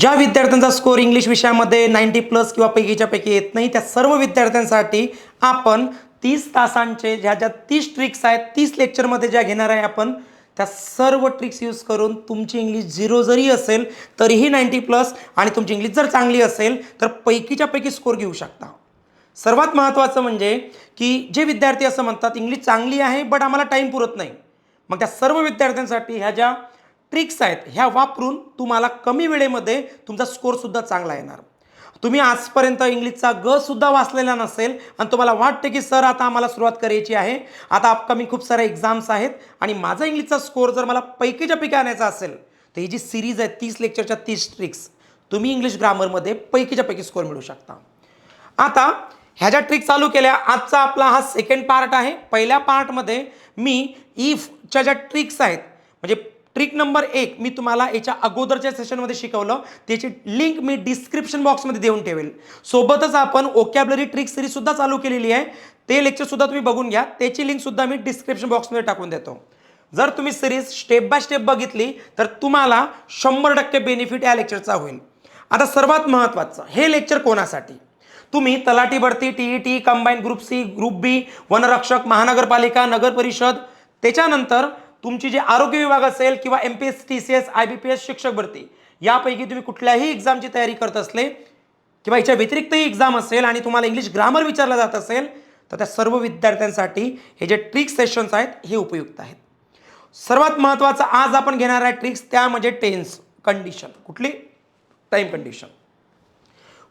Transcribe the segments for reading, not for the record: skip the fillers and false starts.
ज्या विद्यार्थ्यांचा score English विषयामध्ये 90+ किंवा पैकीच्या पैकी येत नाही त्या सर्व विद्यार्थ्यांसाठी आपण 30 तासांचे ज्या 30 ट्रिक्स आहेत 30 लेक्चरमध्ये ज्या घेणार आहे आपण त्या सर्व ट्रिक्स यूज करून तुमची इंग्लिश 0 जरी असेल तरीही 90+ आणि तुमची इंग्लिश जर चांगली असेल तर पैकीच्या पैकी स्कोर घेऊ शकता. सर्वात महत्त्वाचं म्हणजे की जे विद्यार्थी असं म्हणतात इंग्लिश चांगली आहे बट आम्हाला टाईम पुरत नाही, मग त्या सर्व विद्यार्थ्यांसाठी ह्या ज्या ट्रिक्स आहेत ह्या वापरून तुम्हाला कमी वेळेमध्ये तुमचा स्कोरसुद्धा चांगला येणार. तुम्ही आजपर्यंत इंग्लिशचा ग सुद्धा वाचलेला नसेल आणि तुम्हाला वाटते की सर आता आम्हाला सुरुवात करायची आहे, आता अपकमिंग खूप सारे एक्झाम्स आहेत आणि माझा इंग्लिशचा स्कोर जर मला पैकीच्या पैकी आणायचा असेल तर ही जी सिरीज आहे 30 लेक्चरच्या 30 ट्रिक्स तुम्ही इंग्लिश ग्रामरमध्ये पैकीच्या पैकी स्कोर मिळवू शकता. आता ह्या ज्या ट्रिक चालू केल्या आजचा आपला हा सेकंड पार्ट आहे. पहिल्या पार्टमध्ये मी इफच्या ज्या ट्रिक्स आहेत म्हणजे ट्रिक नंबर 1 मी तुम्हाला याच्या अगोदरच्या सेशनमध्ये शिकवलं, त्याची लिंक मी डिस्क्रिप्शन बॉक्समध्ये देऊन ठेवेल. सोबतच आपण वोकॅब्युलरी ट्रिक सिरीज सुद्धा चालू केलेली आहे, ते लेक्चर सुद्धा तुम्ही बघून घ्या, त्याची लिंक सुद्धा मी डिस्क्रिप्शन बॉक्समध्ये टाकून देतो. जर तुम्ही सिरीज स्टेप बाय स्टेप बघितली तर तुम्हाला 100% बेनिफिट या लेक्चरचा होईल. आता सर्वात महत्त्वाचं हे लेक्चर कोणासाठी, तुम्ही तलाठी भरती, TET, combine group C, group B, वनरक्षक, महानगरपालिका, नगर परिषद, त्याच्यानंतर तुमची जे आरोग्य विभाग असेल किंवा MPS, TCS, IBPS शिक्षक भरती यापैकी तुम्ही कुठल्याही एक्झामची तयारी करत असले किंवा याच्या व्यतिरिक्तही एक्झाम असेल आणि तुम्हाला इंग्लिश ग्रामर विचारलं जात असेल तर त्या सर्व विद्यार्थ्यांसाठी हे जे ट्रिक्स सेशन्स आहेत हे उपयुक्त आहेत. सर्वात महत्त्वाचं आज आपण घेणार आहे ट्रिक्स त्या म्हणजे टेन्स कंडिशन. कुठली? Time condition.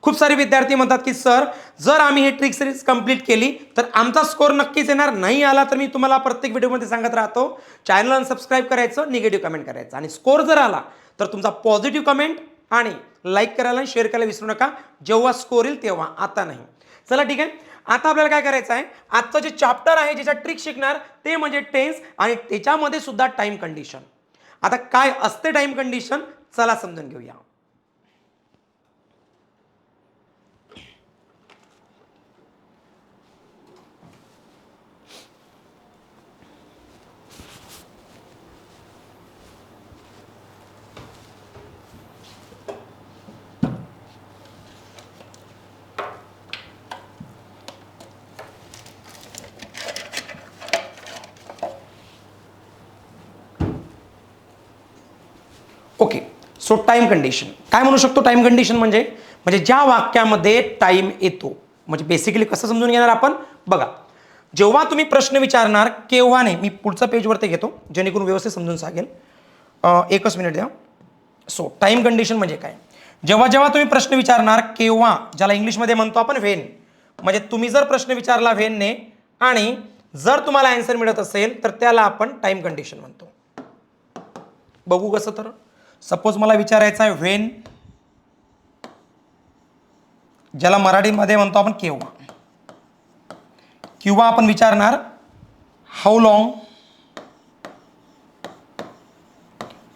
खूप सारे विद्यार्थी म्हणतात की सर जर आम्ही ही ट्रिक सिरीज कंप्लीट केली तर आमचा स्कोर नक्कीच येणार, नाही आला तर मी तुम्हाला प्रत्येक व्हिडिओमध्ये सांगत राहतो चॅनल अनसबस्क्राईब करायचं, निगेटिव्ह कमेंट करायचं आणि स्कोर जर आला तर तुमचा पॉझिटिव्ह कमेंट आणि लाईक करायला आणि शेअर करायला विसरू नका. जेव्हा स्कोर येईल तेव्हा, आता नाही. चला ठीक आहे, आता आपल्याला काय करायचं आहे, आजचं जे चॅप्टर आहे ज्याच्या ट्रिक शिकणार ते म्हणजे टेन्स आणि त्याच्यामध्ये सुद्धा टाईम कंडिशन. आता काय असते टाईम कंडिशन चला समजून घेऊया. ओके, सो टाईम कंडिशन काय म्हणू शकतो. टाईम कंडिशन म्हणजे ज्या वाक्यामध्ये टाईम येतो, म्हणजे बेसिकली कसं समजून घेणार आपण बघा. जेव्हा तुम्ही प्रश्न विचारणार केव्हा नाही, मी पुढचा पेजवरती घेतो जेणेकरून व्यवस्थित समजून सांगेल. एकच मिनिट द्या. सो टाईम कंडिशन म्हणजे काय, जेव्हा जेव्हा तुम्ही प्रश्न विचारणार केव्हा, ज्याला इंग्लिशमध्ये म्हणतो आपण व्हेन, म्हणजे तुम्ही जर प्रश्न विचारला व्हेनने आणि जर तुम्हाला आन्सर मिळत असेल तर त्याला आपण टाईम कंडिशन म्हणतो. बघू कसं. तर सपोज मला विचारायचं आहे व्हेन, ज्याला मराठीमध्ये म्हणतो आपण केव्हा, किंवा आपण विचारणार हाऊ लॉंग,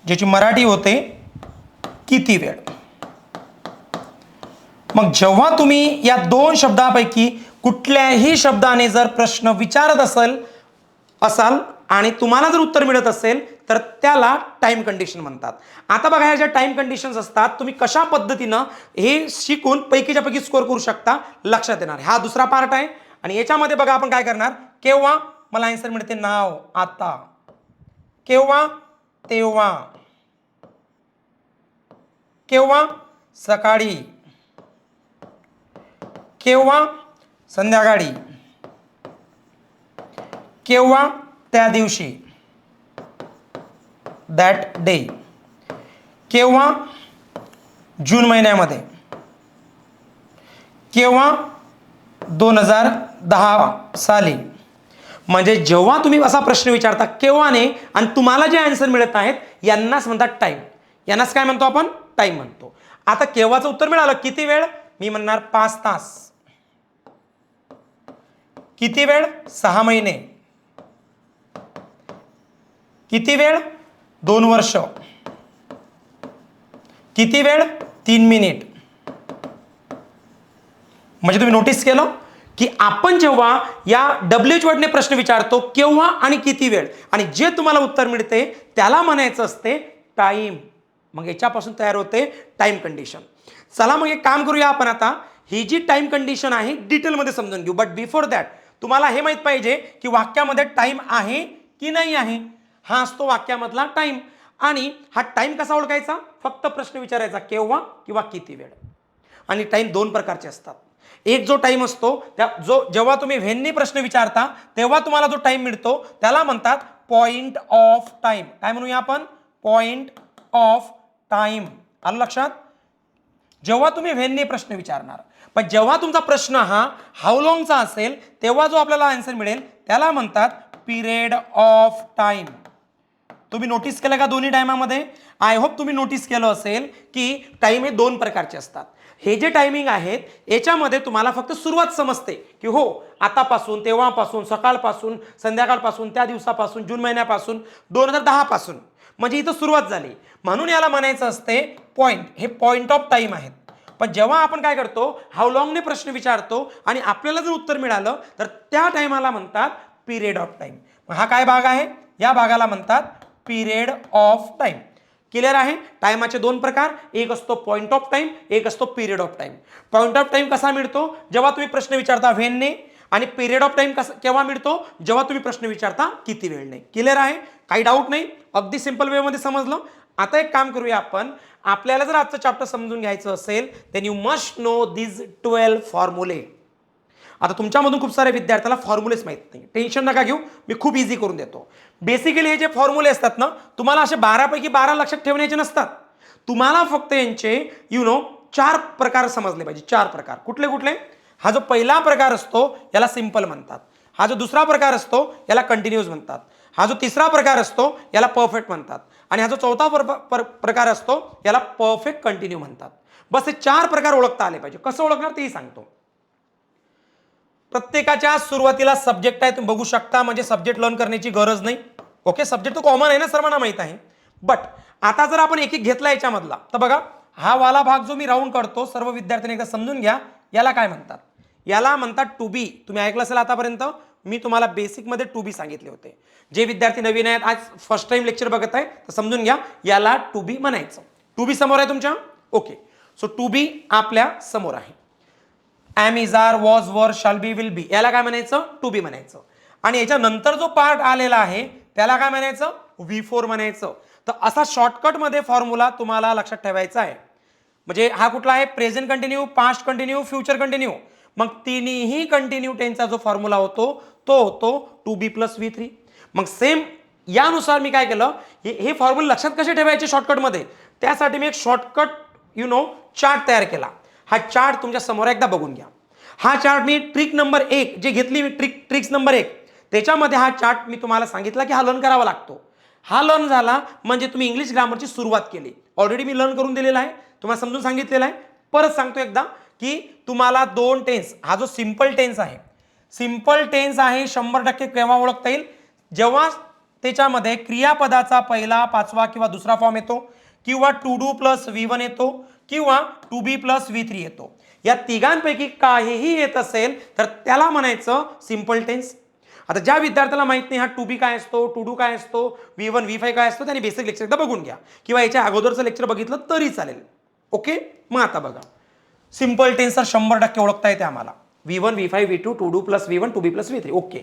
ज्याची मराठी होते किती वेळ. मग जेव्हा तुम्ही या दोन शब्दापैकी कुठल्याही शब्दाने जर प्रश्न विचारत असाल आणि तुम्हाला जर उत्तर मिळत असेल तर त्याला टाईम कंडिशन म्हणतात. आता बघा ह्या ज्या टाईम कंडिशन्स असतात तुम्ही कशा पद्धतीनं हे शिकून पैकीच्या पैकी स्कोर करू शकता लक्षात येणार. हा दुसरा पार्ट आहे आणि याच्यामध्ये बघा आपण काय करणार, केव्हा मला आन्सर मिळते नाव, आता, केव्हा तेव्हा, केव्हा सकाळी, केव्हा संध्याकाळी, केव्हा त्या दिवशी, दॅट डे, केव्हा जून महिन्यामध्ये, केव्हा 2010 साली. म्हणजे जेव्हा तुम्ही असा प्रश्न विचारता केव्हाने आणि तुम्हाला जे आन्सर मिळत आहेत यांनाच म्हणतात टाईम, यांनाच काय म्हणतो आपण, टाईम म्हणतो. आता केव्हाचं उत्तर मिळालं किती वेळ, मी म्हणणार 5 तास. किती वेळ, 6 महिने. किती वेळ, 2 वर्ष. किती वेळ, 3 मिनिट. म्हणजे तुम्ही नोटीस केलं की आपण जेव्हा या WH वर्डने प्रश्न विचारतो केव्हा आणि किती वेळ आणि जे तुम्हाला उत्तर मिळते त्याला म्हणायचं असते टाइम. मग याच्यापासून तयार होते टाइम कंडिशन. चला मग एक काम करूया आपण आता. ही जी टाइम कंडिशन आहे डिटेलमध्ये समजून घेऊ. बट बिफोर दॅट तुम्हाला हे माहित पाहिजे की वाक्यामध्ये टाइम आहे की नाही आहे. हा असतो वाक्यामधला टाइम. आणि हा टाइम कसा ओळखायचा? फक्त प्रश्न विचारायचा, केव्हा किंवा किती वेळ. आणि टाइम दोन प्रकारचे असतात. एक जो टाइम असतो जेव्हा तुम्ही व्हेननी प्रश्न विचारता तेव्हा तुम्हाला जो टाइम मिळतो त्याला म्हणतात पॉइंट ऑफ टाइम. काय म्हणूया आपण? Point of time. आलं लक्षात? जेव्हा तुम्ही व्हेननी प्रश्न विचारणार. पण जेव्हा तुमचा प्रश्न हा हाऊ लॉंगचा असेल तेव्हा जो आपल्याला आन्सर मिळेल त्याला म्हणतात पिरियड ऑफ टाइम. तुम्ही नोटीस केलं का दोन्ही टायमामध्ये? आय होप तुम्ही नोटीस केलं असेल की टाइम हे दोन प्रकारचे असतात. हे जे टायमिंग आहेत याच्यामध्ये तुम्हाला फक्त सुरुवात समजते की हो आतापासून, तेव्हापासून, सकाळपासून, संध्याकाळपासून, त्या दिवसापासून, जून महिन्यापासून, 2010 पासून, म्हणजे इथं सुरुवात झाली म्हणून याला म्हणायचं असते पॉइंट. हे पॉइंट ऑफ टाइम आहेत. पण जेव्हा आपण काय करतो हाऊ लॉंगने प्रश्न विचारतो आणि आपल्याला जर उत्तर मिळालं तर त्या टायमाला म्हणतात पिरियड ऑफ टाइम. हा काय भाग आहे? या भागाला म्हणतात पिरियड ऑफ टाइम. क्लिअर आहे? टायमाचे दोन प्रकार, एक असतो पॉइंट ऑफ टाइम, एक असतो period of time. Point of time कसा मिळतो? जेव्हा तुम्ही प्रश्न विचारता व्हेनने. आणि पिरियड ऑफ टाइम कसा केव्हा मिळतो? जेव्हा तुम्ही प्रश्न विचारता किती वेळने. क्लिअर आहे? काही डाऊट नाही? अगदी सिंपल वेमध्ये समजलं. आता एक काम करूया आपण. आपल्याला जर आजचं चॅप्टर समजून घ्यायचं असेल देन यू मस्ट नो दिस 12 फॉर्म्युले. आता तुमच्यामधून खूप सारे विद्यार्थ्याला फॉर्म्युलेच माहित नाही. टेन्शन नका घेऊ, मी खूप इझी करून देतो. बेसिकली हे जे फॉर्म्युले असतात ना तुम्हाला असे 12 पैकी 12 लक्षात ठेवण्याचे नसतात. तुम्हाला फक्त यांचे 4 प्रकार समजले पाहिजे. 4 प्रकार. कुठले कुठले? हा जो पहिला प्रकार असतो याला सिंपल म्हणतात. हा जो दुसरा प्रकार असतो याला कंटिन्यूअस म्हणतात. हा जो तिसरा प्रकार असतो याला परफेक्ट म्हणतात. आणि हा जो चौथा प्रकार असतो याला परफेक्ट कंटिन्यू म्हणतात. बस हे 4 प्रकार ओळखता आले पाहिजे. कसं ओळखणार तेही सांगतो. प्रत्येकाच्या सुरुवातीला सब्जेक्ट आहे, तुम्ही बघू शकता. म्हणजे सब्जेक्ट लर्न करण्याची गरज नाही. ओके, सब्जेक्ट तो कॉमन आहे ना, सर्वांना माहित आहे. बट आता जर आपण एक एक घेतला याच्यामधला तर बघा हा वाला भाग जो मी राऊंड करतो सर्व विद्यार्थ्यांनी एकदा समजून घ्या. याला काय म्हणतात? याला म्हणतात टू बी. तुम्ही ऐकलं असेल आतापर्यंत. मी तुम्हाला बेसिकमध्ये टू बी सांगितले होते. जे विद्यार्थी नवीन आहेत आज फर्स्ट टाइम लेक्चर बघत आहे तर समजून घ्या याला टू बी म्हणायचं. टू बी समोर आहे तुमच्या. ओके, सो टू बी आपल्या समोर आहे. एम इज आर वॉज वर शाल बी विल बी याला काय म्हणायचं? टू बी म्हणायचं. आणि याच्यानंतर जो पार्ट आलेला आहे त्याला काय म्हणायचं? V4 म्हणायचं. तर असा शॉर्टकटमध्ये फॉर्म्युला तुम्हाला लक्षात ठेवायचा आहे. म्हणजे हा कुठला आहे? Present continue, past continue, future continue. मग तिन्ही कंटिन्यू टेन्सचा जो फॉर्म्युला होतो तो होतो 2b + v3. मग सेम यानुसार मी काय केलं, हे फॉर्म्युला लक्षात कसे ठेवायचे शॉर्टकटमध्ये त्यासाठी मी एक शॉर्टकट चार्ट तयार केला. हा चार्ट तुमच्या समोर एकदा बघून घ्या. हा चार्ट मी ट्रिक नंबर 1 जे घेतली मी ट्रिक्स नंबर 1 त्याच्यामध्ये हा चार्ट मी तुम्हाला सांगितला की हा लर्न करावा लागतो. हा लर्न झाला म्हणजे तुम्ही इंग्लिश ग्रामरची सुरुवात केली. ऑलरेडी मी लर्न करून दिलेला आहे, तुम्हाला समजून सांगितलेलं आहे. परत सांगतो एकदा की तुम्हाला 2 टेन्स, हा जो सिंपल टेन्स आहे, सिंपल टेन्स आहे 100% केव्हा ओळखता येईल? जेव्हा त्याच्यामध्ये क्रियापदाचा पहिला, पाचवा किंवा दुसरा फॉर्म येतो, किंवा टू डू प्लस V1 येतो, किंवा टू बी प्लस V3 येतो. या तिघांपैकी काहीही येत असेल तर त्याला म्हणायचं सिंपल टेन्स. आता ज्या विद्यार्थ्याला माहित नाही हा टू बी काय असतो, टू डू काय असतो, V1 V5 काय असतो, त्यांनी बेसिक लेक्चर एकदा बघून घ्या किंवा याच्या अगोदरचं लेक्चर बघितलं तरी चालेल. ओके, मग आता बघा सिंपल टेन्स तर 100% ओळखता येते आम्हाला. V1 V5 V2 to do plus V1 to be plus V3. Okay,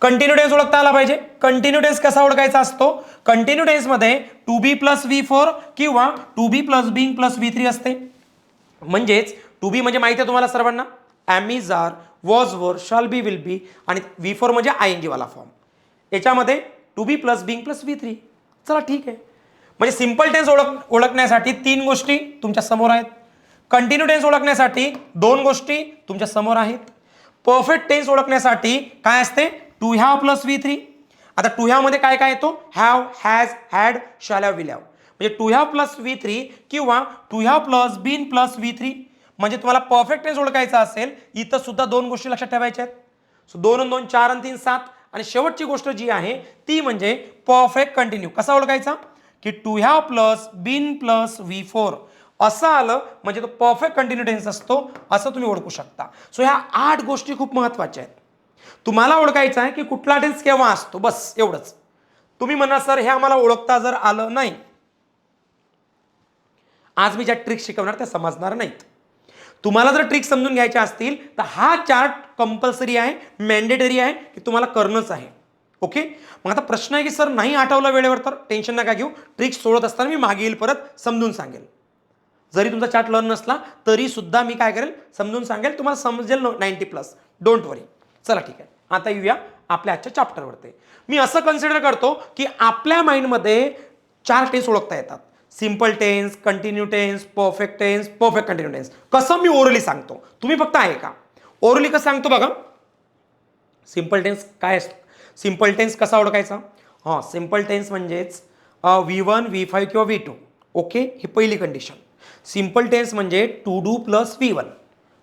continue tense ओळखता आला पाहिजे. कंटिन्यू टेन्स कसा ओळखायचा असतो? कंटिन्यू टेन्स मध्ये टू बी प्लस V4 किंवा to be plus being plus V3 असते. म्हणजेच टू बी म्हणजे माहिती आहे तुम्हाला सर्वांना, एम इज आर वॉज वर शाल बी विल बी, आणि V4 म्हणजे ING वाला फॉर्म. याच्यामध्ये to be plus being plus V3. चला ठीक आहे. म्हणजे सिंपल टेन्स ओळखण्यासाठी 3 गोष्टी तुमच्या समोर आहेत. कंटिन्यू टेन्स ओळखण्यासाठी 2 गोष्टी तुमच्या समोर आहेत. परफेक्ट टेन्स ओळखण्यासाठी काय असते? To have plus V3. आता टू हॅव मध्ये काय काय येतो? Have, has, had, shall have, will have. म्हणजे टू हॅव प्लस V3 किंवा to have plus been plus V3. म्हणजे तुम्हाला परफेक्ट टेन्स ओळखायचा असेल इथं सुद्धा 2 गोष्टी लक्षात ठेवायच्या आहेत. सो 2 आणि 2 4 आणि 3 7. आणि शेवटची गोष्ट जी आहे ती म्हणजे परफेक्ट कंटिन्यू. कसा ओळखायचा? की to have plus been plus V4 असं आलं म्हणजे तो परफेक्ट कंटिन्यू टेन्स असतो असं तुम्ही ओळखू शकता. सो ह्या 8 गोष्टी खूप महत्त्वाच्या आहेत. तुम्हाला ओळखायचं आहे की कुठला टेन्स केव्हा असतो, बस एवढंच. तुम्ही म्हणा सर हे आम्हाला ओळखता जर आलं नाही आज मी ज्या ट्रिक्स शिकवणार त्या समजणार नाहीत. तुम्हाला जर ट्रिक्स समजून घ्यायच्या असतील तर हा चार्ट कंपल्सरी आहे, मॅन्डेटरी आहे की तुम्हाला करणंच आहे. ओके. मग आता प्रश्न आहे की सर नाही आठवलं वेळेवर, तर टेन्शन नका घेऊ. ट्रिक्स सोडत असताना मी मागे येईल, परत समजून सांगेल. जरी तुमचा चार्ट लर्न नसला तरी सुद्धा मी काय करेल, समजून सांगेल, तुम्हाला समजेल 90+. डोंट वरी. चला ठीक आहे, आता येऊया आपल्या आजच्या चॅप्टरवरती. मी असं कन्सिडर करतो की आपल्या माइंडमध्ये 4 टेन्स ओळखता येतात. Simple tense, continue tense, perfect tense, perfect continue tense. कसं मी ओरली सांगतो, तुम्ही फक्त ऐका. ओरली कसं सांगतो बघा. सिम्पल टेन्स काय असतो, सिम्पल टेन्स कसा ओळखायचा. हां, सिम्पल टेन्स म्हणजेच V1, V5 किंवा V2. ओके, ही पहिली कंडिशन. सिम्पल टेन्स म्हणजे टू डू प्लस V1,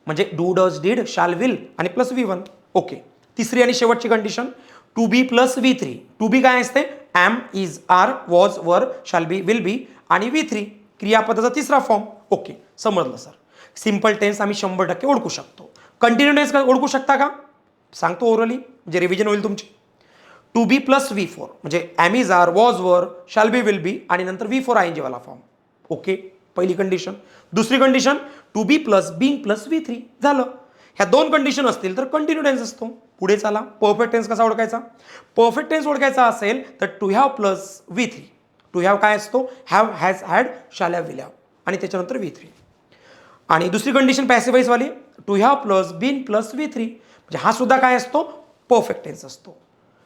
म्हणजे do, does, did, shall, will आणि प्लस V1. ओके. तिसरी आणि शेवटची condition to be plus V3. To be काय असते, एम, इज, आर, वॉज, वर, शाल बी, विल बी आणि V3 क्रियापदाचा तिसरा फॉर्म. ओके, समजलं सर. सिम्पल टेन्स आम्ही 100% ओळखू शकतो. कंटिन्यू टेन्स ओळखू शकता का, सांगतो ओरली, म्हणजे रिव्हिजन होईल तुमची. टू बी प्लस V4 म्हणजे एम, इज, आर, वॉज, वर, शाल बी, विल बी आणि नंतर V4 ING वाला फॉर्म. ओके, पहिली कंडिशन. दुसरी condition to be plus being plus V3 झालं. ह्या 2 कंडिशन असतील तर कंटिन्यू टेन्स असतो. पुढे चला, परफेक्ट टेन्स कसा ओळखायचा. परफेक्ट टेन्स ओळखायचा असेल तर to have plus V3. To have काय असतो, have, has, had, shall have, will have आणि त्याच्यानंतर V3. आणि दुसरी कंडिशन पॅसिव्ह वाली to have plus been plus V3, म्हणजे हा सुद्धा काय असतो, परफेक्ट टेन्स असतो.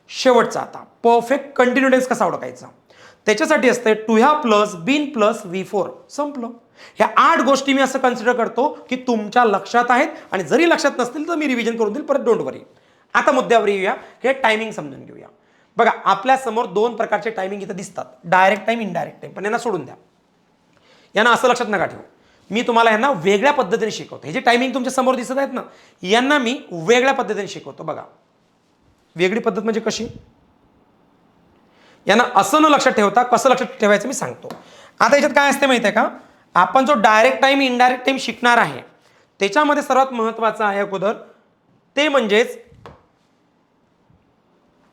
शेवटचा आता परफेक्ट कंटिन्यू टेन्स कसा ओळखायचा, त्याच्यासाठी असते to have plus been plus V4. संपलं. ह्या 8 गोष्टी मी असं कन्सिडर करतो की तुमच्या लक्षात आहेत, आणि जरी लक्षात नसतील तर मी रिव्हिजन करून देईल, परत डोंट वरी. आता मुद्द्यावर येऊया, हे टायमिंग समजून घेऊया. बघा, आपल्या समोर 2 प्रकारचे टायमिंग इथं दिसतात, डायरेक्ट टाइम, इनडायरेक्ट टाइम. पण यांना सोडून द्या, यांना असं लक्षात नका ठेवू. मी तुम्हाला यांना वेगळ्या पद्धतीने शिकवतो. हे जे टायमिंग तुमच्या समोर दिसत आहेत ना, यांना मी वेगळ्या पद्धतीने शिकवतो. बघा, वेगळी पद्धत म्हणजे कशी, यांना असं न लक्षात ठेवता कसं लक्षात ठेवायचं मी सांगतो. आता याच्यात काय असते माहिती आहे का, आपण जो डायरेक्ट टाइम, इनडायरेक्ट टाइम शिकणार आहे त्याच्यामध्ये सर्वात महत्त्वाचं आहे अगोदर ते म्हणजेच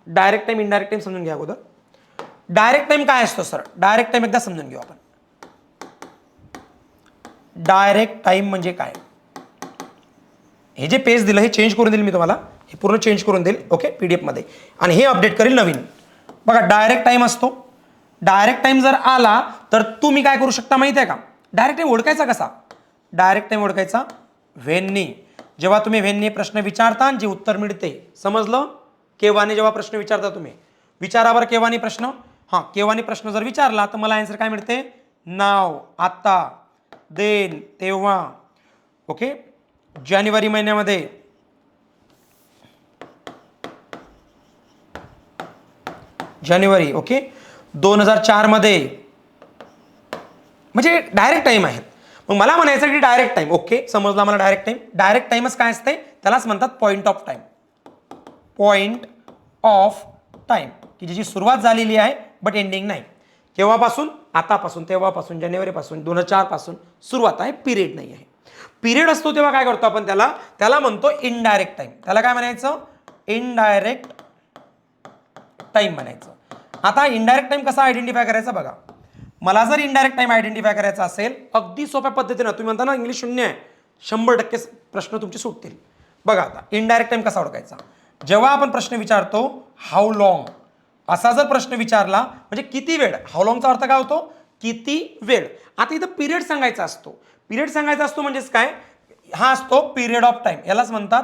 डायरेक्ट टाइम, इनडायरेक्ट टाइम समजून घ्या अगोदर. डायरेक्ट टाइम काय असतो सर, डायरेक्ट टाइम एकदा समजून घेऊ आपण. डायरेक्ट टाइम म्हणजे काय, हे जे पेज दिलं हे चेंज करून देईल मी तुम्हाला, हे पूर्ण चेंज करून देईल. ओके, PDF मध्ये, आणि हे अपडेट करेल नवीन. बघा, डायरेक्ट टाइम असतो. डायरेक्ट टाइम जर आला तर तुम्ही काय करू शकता माहिती आहे का, डायरेक्ट टाइम ओळखायचा कसा. डायरेक्ट टाइम ओळखायचा व्हेननी, जेव्हा तुम्ही व्हेननी प्रश्न विचारता आणि जे उत्तर मिळते. समजलं. केव्हाने जेव्हा प्रश्न विचारता तुम्ही, विचारावर केव्हाने प्रश्न. हां, केव्हाने प्रश्न जर विचारला तर मला आन्सर काय मिळते, नाव, आता, देन, तेव्हा. ओके, जानेवारी महिन्यामध्ये, जानेवारी. ओके, 2004 मध्ये, म्हणजे डायरेक्ट टाइम आहेत. मग मला म्हणायचं की डायरेक्ट टाइम. ओके, समजला मला. डायरेक्ट टाइम, डायरेक्ट टाइमच काय असते, त्यालाच म्हणतात point of time. Point of time की ज्याची सुरुवात झालेली आहे बट एंडिंग नाही. केव्हापासून, आतापासून, तेव्हापासून, जानेवारीपासून, 2004 पासून सुरुवात आहे, पिरियड नाही आहे. पिरियड असतो तेव्हा काय करतो आपण, त्याला म्हणतो इनडायरेक्ट टाइम. त्याला काय म्हणायचं, इनडायरेक्ट टाइम म्हणायचं. आता इनडायरेक्ट टाइम कसा आयडेंटिफाय करायचा बघा. मला जर इनडायरेक्ट टाइम आयडेंटिफाय करायचा असेल अगदी सोप्या पद्धतीनं, तुम्ही म्हणता ना इंग्लिश 0 आहे, 100% प्रश्न तुमचे सुटतील. बघा, आता इनडायरेक्ट टाइम कसा ओळखायचा. जेव्हा आपण प्रश्न विचारतो हाऊ लॉंग, असा जर प्रश्न विचारला म्हणजे किती वेळ, हाऊ लॉंगचा अर्थ काय होतो, किती वेळ. आता इथं पिरियड सांगायचा असतो. पिरियड सांगायचा असतो म्हणजेच काय, हा असतो पिरियड ऑफ टाइम, यालाच म्हणतात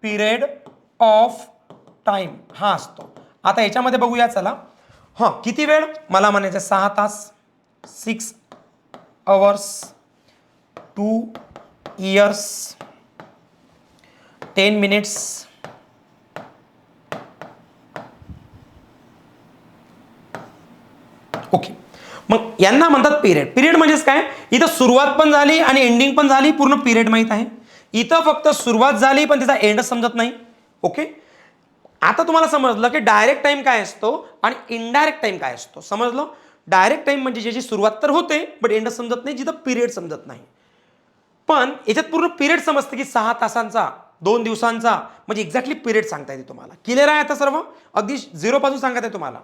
पिरियड ऑफ टाइम, हा असतो. आता याच्यामध्ये बघूया चला. हां, किती वेळ, मला म्हणायचं 6 तास, 6 hours, 2 years, 10 minutes, ओके. मग यांना म्हणतात पिरियड. पिरियड म्हणजेच काय, इथं सुरुवात पण झाली आणि एंडिंग पण झाली, पूर्ण पिरियड माहित आहे. इथं फक्त सुरुवात झाली पण तिचा एंड समजत नाही. ओके, आता तुम्हाला समजलं की डायरेक्ट टाइम काय असतो आणि इनडायरेक्ट टाइम काय असतो. समजलं. डायरेक्ट टाइम म्हणजे ज्याची सुरुवात तर होते बट एंड समजत नाही, जिथं पिरियड समजत नाही. पण याच्यात पूर्ण पिरियड समजतं की 6 तासांचा, 2 दिवसांचा, म्हणजे एक्झॅक्टली पिरियड सांगता येते तुम्हाला. क्लिअर आहे आता सर्व, अगदी 0 पासून सांगत आहे तुम्हाला.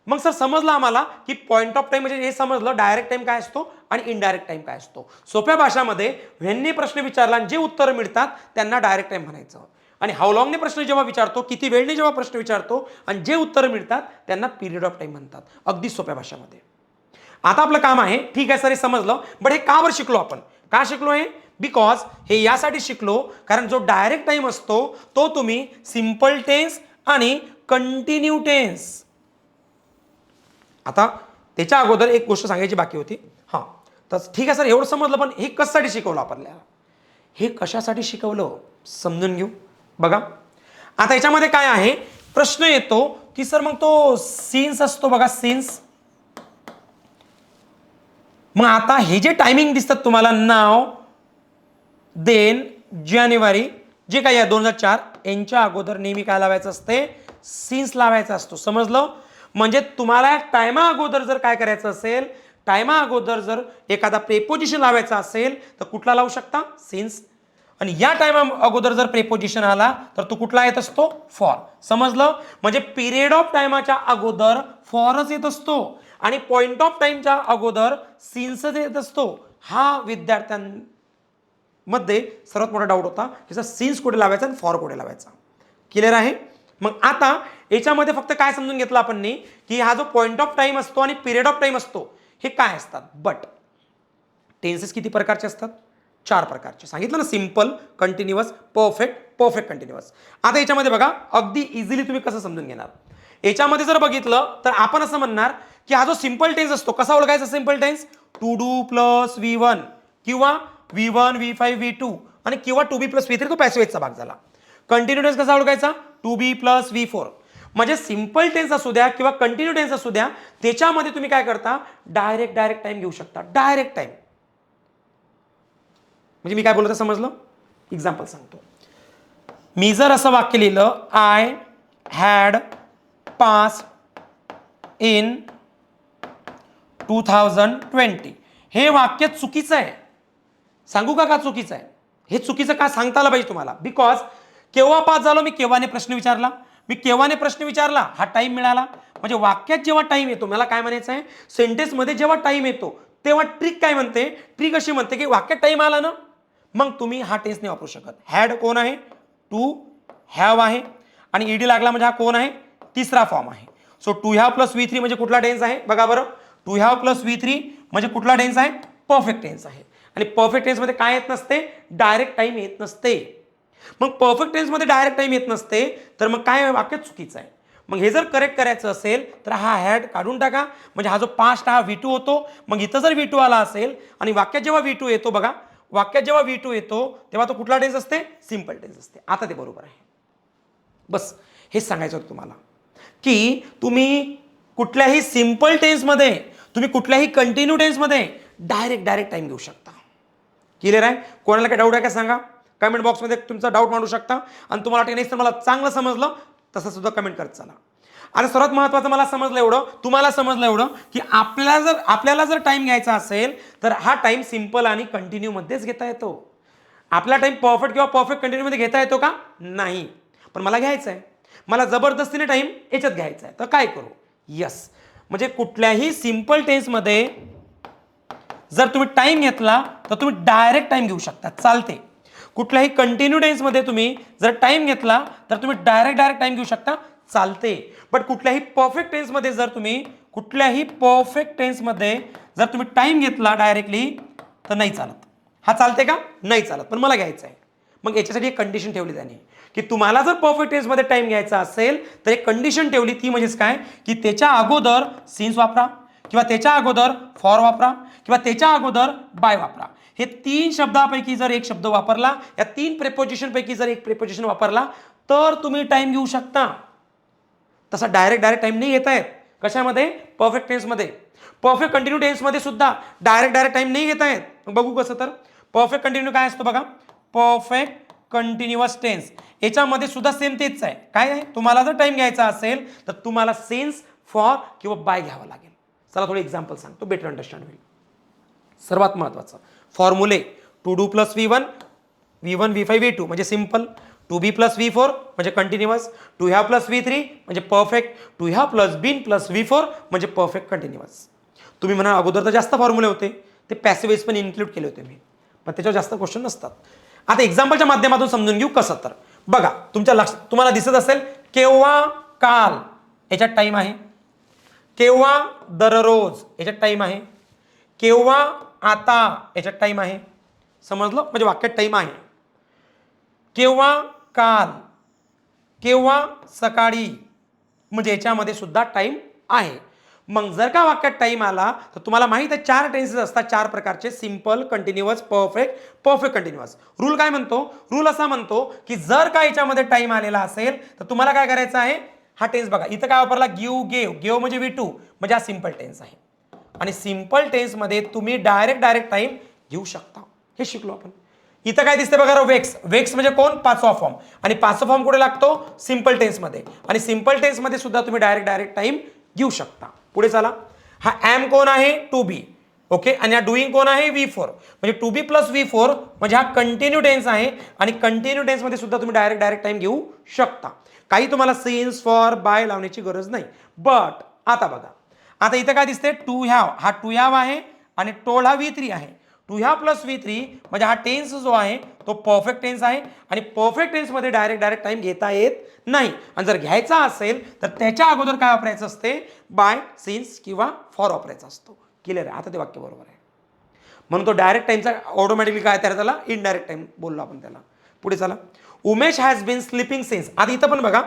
मग सर समजलं आम्हाला की पॉईंट ऑफ टाइम म्हणजे हे समजलं डायरेक्ट टाइम काय असतो आणि इनडायरेक्ट टाइम काय असतो. सोप्या भाषामध्ये व्हेनने प्रश्न विचारला आणि जे उत्तरं मिळतात त्यांना डायरेक्ट टाइम म्हणायचं. आणि हाऊ लॉंगने प्रश्न जेव्हा विचारतो, किती वेळने जेव्हा प्रश्न विचारतो आणि जे उत्तरं मिळतात त्यांना पिरियड ऑफ टाइम म्हणतात. अगदी सोप्या भाषामध्ये. आता आपलं काम आहे, ठीक आहे सर हे समजलं, बट हे का बरं शिकलो आपण? का शिकलो हे? बिकॉज हे यासाठी शिकलो कारण जो डायरेक्ट टाइम असतो तो तुम्ही सिंपल टेन्स आणि कंटिन्यू टेन्स. आता त्याच्या अगोदर एक गोष्ट सांगायची बाकी होती. हां, तर ठीक आहे सर एवढं समजलं, पण हे कशासाठी शिकवलं आपल्याला? हे कशासाठी शिकवलं समजून घेऊ. बघा आता याच्यामध्ये काय आहे, प्रश्न येतो की सर मग तो सीन्स असतो बघा, सीन्स. मग आता हे जे टायमिंग दिसतात तुम्हाला, नाव देन जानेवारी जे काही आहे 2004, यांच्या अगोदर नेहमी काय लावायचं असते? सीन्स लावायचा असतो. समजलं? म्हणजे तुम्हाला टायमा अगोदर जर काय करायचं असेल, टायमा अगोदर जर एखादा प्रेपोजिशन लावायचा असेल तर कुठला लावू शकता? सीन्स. आणि या टाइम अगोदर जर प्रेपोजिशन आला तर तो कुठला येत असतो? फॉर. समजलं? म्हणजे पिरियड ऑफ टाइमाच्या अगोदर फॉरच येत असतो आणि पॉइंट ऑफ टाइमच्या अगोदर सीन्सच येत असतो. हा विद्यार्थ्यांमध्ये सर्वात मोठा डाऊट होता की सीन्स कुठे लावायचा आणि फॉर कुठे लावायचा. क्लिअर आहे? मग आता याच्यामध्ये फक्त काय समजून घेतलं आपण की हा जो पॉइंट ऑफ टाइम असतो आणि पिरियड ऑफ टाइम असतो हे काय असतात. बट टेन्सेस किती प्रकारचे असतात? 4 प्रकारचे. सांगितलं ना, simple, continuous, perfect, perfect continuous. आता याच्यामध्ये बघा अगदी इझिली तुम्ही कसं समजून घेणार. याच्यामध्ये जर बघितलं तर आपण असं म्हणणार की हा जो सिंपल टेन्स असतो कसा ओळखायचा? Simple tense to do plus V1 किंवा V1 V5 V2 आणि किंवा टू बी प्लस V3, तो पॅसिव्हचा भाग झाला. कंटिन्यू टेन्स कसा ओळखायचा? To be plus V4. म्हणजे सिंपल टेन्स असू द्या किंवा कंटिन्यू टेन्स असू द्या, त्याच्यामध्ये तुम्ही काय करता? डायरेक्ट टाइम घेऊ शकता. डायरेक्ट टाइम म्हणजे मी काय बोलतो समजलं? एक्झाम्पल सांगतो. मी जर असं वाक्य लिहिलं, आय हॅड पास इन 2020, हे वाक्य चुकीचं आहे. सांगू का चुकीचं आहे? हे चुकीचं का सांगता आलं पाहिजे तुम्हाला. बिकॉज केव्हा पास झालो? मी केव्हाने प्रश्न विचारला. हा टाइम मिळाला. म्हणजे वाक्यात जेव्हा टाइम येतो, मला काय म्हणायचं आहे, सेंटेन्समध्ये जेव्हा टाइम येतो तेव्हा ट्रिक काय म्हणते? ट्रिक अशी म्हणते की वाक्यात टाइम आला ना, मग तुम्ही हा टेन्स नाही वापरू शकत. हॅड कोण आहे? टू हॅव आहे आणि ईडी लागला म्हणजे हा कोण आहे? तिसरा फॉर्म आहे. So to have plus V3 म्हणजे कुठला टेन्स आहे? बघा बरं, टू हॅव प्लस V3 म्हणजे कुठला टेन्स आहे? परफेक्ट टेन्स आहे. आणि परफेक्ट टेन्समध्ये काय येत नसते? डायरेक्ट टाइम येत नसते. मग परफेक्ट टेन्समध्ये डायरेक्ट टाइम येत नसते तर मग काय वाक्य चुकीचं आहे. मग हे जर करेक्ट करायचं असेल तर हा हॅड काढून टाका. म्हणजे हा जो पास्ट हा V2 होतो. मग इथं जर V2 आला असेल आणि वाक्यात जेव्हा V2 येतो, बघा वाक्यात जेव्हा V2 येतो तेव्हा तो कुठला टेन्स असते? सिंपल टेन्स असते. आता ते बरोबर आहे. बस हेच सांगायचं होतं तुम्हाला की तुम्ही कुठल्याही सिंपल टेन्समध्ये, तुम्ही कुठल्याही कंटिन्यू टेन्समध्ये डायरेक्ट टाइम घेऊ शकता. क्लिअर आहे? कोणाला काय डाऊट आहे का सांगा. कमेंट बॉक्समध्ये तुमचा डाऊट मांडू शकता. आणि तुम्हाला टेन्स मला चांगलं समजलं तसं सुद्धा कमेंट करत चला. आणि सर्वात महत्त्वाचं मला समजलं एवढं, तुम्हाला समजलं एवढं की आपल्याला जर टाइम घ्यायचा असेल तर हा टाइम सिंपल आणि कंटिन्यू मध्येच घेता येतो. आपला टाइम परफेक्ट किंवा परफेक्ट कंटिन्यू मध्ये घेता येतो का? नाही. पण मला घ्यायचा आहे, मला जबरदस्तीने टाइम याच्यात घ्यायचा आहे, तर काय करू? यस, म्हणजे कुठल्याही सिंपल टेन्समध्ये जर तुम्ही टाइम घेतला तर तुम्ही डायरेक्ट टाइम घेऊ शकता, चालते. कुठल्याही कंटिन्यू टेन्समध्ये तुम्ही जर टाइम घेतला तर तुम्ही डायरेक्ट टाइम घेऊ शकता, चालते. बट कुठल्याही परफेक्ट टेन्समध्ये जर तुम्ही टाइम घेतला डायरेक्टली तर नाही चालत. हा चालते का? नाही चालत. पण मला घ्यायचं आहे. मग याच्यासाठी एक कंडिशन ठेवली त्याने की तुम्हाला जर परफेक्ट टेन्समध्ये टाइम घ्यायचा असेल तर एक कंडिशन ठेवली, ती म्हणजेच काय की त्याच्या अगोदर सिन्स वापरा किंवा त्याच्या अगोदर फॉर वापरा किंवा त्याच्या अगोदर बाय वापरा. हे 3 शब्दापैकी जर एक शब्द वापरला, या 3 प्रेपोजिशन पैकी जर एक प्रेपोजिशन वापरला तर तुम्ही टाइम घेऊ शकता. तसा डायरेक्ट टाइम नाही घेता येत. कशामध्ये? परफेक्ट टेन्समध्ये. परफेक्ट कंटिन्यू टेन्समध्ये सुद्धा डायरेक्ट टाइम नाही घेता येत. बघू कसं तर. परफेक्ट कंटिन्यू काय असतो बघा, परफेक्ट कंटिन्युअस टेन्स. याच्यामध्ये सुद्धा सेम तेच आहे. काय आहे? तुम्हाला जर टाइम घ्यायचा असेल तर तुम्हाला सेन्स, फॉर किंवा बाय घ्यावं लागेल. चला थोडे एक्झाम्पल सांगतो, बेटर अंडरस्टँड होईल. सर्वात महत्त्वाचं फॉर्म्युले, to do plus V1 V5 V2 म्हणजे simple, to be plus V four म्हणजे continuous, to have plus V three म्हणजे perfect, to have plus been plus V four म्हणजे परफेक्ट कंटिन्युअस. तुम्ही म्हणा अगोदर तर जास्त फॉर्म्युले होते, ते पॅसिव्ह पण इन्क्लूड केले होते मी, पण त्याच्यावर जास्त क्वेश्चन नसतात. आता एक्झाम्पलच्या माध्यमातून समजून घेऊ कसं. तर बघा तुमच्या लक्षात तुम्हाला दिसत असेल केव्हा, काल याच्यात टाईम आहे, केव्हा, दररोज याच्यात टाईम आहे, केव्हा, आता याच्यात टाईम आहे. समजलं, म्हणजे वाक्यात टाईम आहे. केव्हा, काल, केव्हा, सकाळी, म्हणजे याच्यामध्ये सुद्धा टाईम आहे. मग जर का वाक्यात टाईम आला तर तुम्हाला माहित आहे 4 टेन्सेस असतात, 4 प्रकारचे, simple, continuous, perfect, perfect continuous. Rule काय म्हणतो, रूल असा म्हणतो की जर का याच्यामध्ये टाईम आलेला असेल तर तुम्हाला काय करायचं आहे, हा टेन्स बघा इथं काय वापरला, गिव, गेव. गेव म्हणजे वी टू, म्हणजे हा सिंपल टेन्स आहे. आणि सिंपल टेन्समध्ये तुम्ही डायरेक्ट टाईम घेऊ शकता, हे शिकलो आपण. इथं काय दिसते बघा, वेक्स. वेक्स म्हणजे कोण, पाचवा फॉर्म. आणि पाचवा फॉर्म कुठे लागतो, सिंपल टेन्समध्ये. आणि सिंपल टेन्समध्ये सुद्धा तुम्ही डायरेक्ट टाईम घेऊ शकता. पुढे चला. हा एम कोण आहे, टू बी. ओके. आणि हा डुईंग कोण आहे, व्ही फोर. म्हणजे to be plus V four म्हणजे हा कंटिन्यू टेन्स आहे. आणि कंटिन्यू टेन्समध्ये सुद्धा तुम्ही डायरेक्ट टाईम घेऊ शकता. काही तुम्हाला सिन्स, फॉर, बाय लावण्याची गरज नाही. बट आता बघा, आता इथं काय दिसते, टू हॅव. हा टू हॅव आहे आणि टोल्ड हा व्ही थ्री आहे. To have plus V three म्हणजे हा टेन्स जो आहे तो परफेक्ट टेन्स आहे. आणि परफेक्ट टेन्समध्ये डायरेक्ट टाईम घेता येत नाही. आणि जर घ्यायचा असेल तर त्याच्या अगोदर काय वापरायचं असते, बाय, सिन्स किंवा फॉर वापरायचा असतो. क्लिअर आहे, आता ते वाक्य बरोबर आहे. म्हणून तो डायरेक्ट टाईमचा ऑटोमॅटिकली काय तयार झाला, इनडायरेक्ट टाईम बोललो आपण त्याला. पुढे चला. Umesh has been sleeping since. आता इथं पण बघा,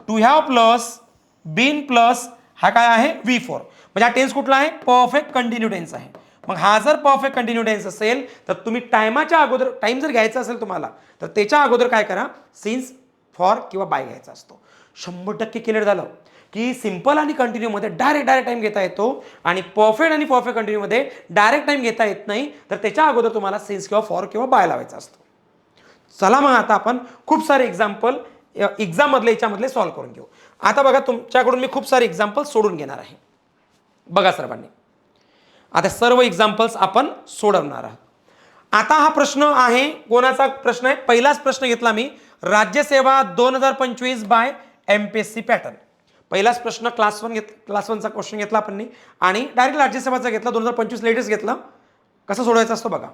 to have plus been plus हा काय आहे, व्ही फोर. म्हणजे हा टेन्स कुठला आहे, परफेक्ट कंटिन्यू टेन्स आहे. मग हा जर परफेक्ट कंटिन्यू टेन्स असेल तर तुम्ही टायमाच्या अगोदर, टाइम जर घ्यायचा असेल तुम्हाला तर त्याच्या अगोदर काय करा, सिन्स, फॉर किंवा बाय घ्यायचा असतो. 100% क्लिअर झालं की सिंपल आणि कंटिन्यूमध्ये डायरेक्ट टाइम घेता येतो आणि परफेक्ट आणि परफेक्ट कंटिन्यूमध्ये डायरेक्ट टाइम घेता येत नाही. तर त्याच्या अगोदर तुम्हाला सिन्स किंवा फॉर किंवा बाय लावायचा असतो. चला मग आता आपण खूप सारे एक्झाम्पल एक्झाममधले याच्यामधले सॉल्व्ह करून घेऊ. आता बघा तुमच्याकडून मी खूप सारे एक्झाम्पल सोडून घेणार आहे. बघा सर्वांनी, आता सर्व एक्झाम्पल्स आपण सोडवणार आहात. आता हा प्रश्न आहे, कोणाचा प्रश्न आहे, पहिलाच प्रश्न घेतला मी, राज्यसेवा 2025 बाय MPSC पॅटर्न. पहिलाच प्रश्न क्लास 1चा क्वेश्चन घेतला आपण आणि डायरेक्ट राज्यसेवाचा घेतला, 2025 लेटेस्ट घेतला. कसं सोडवायचं असतो बघा.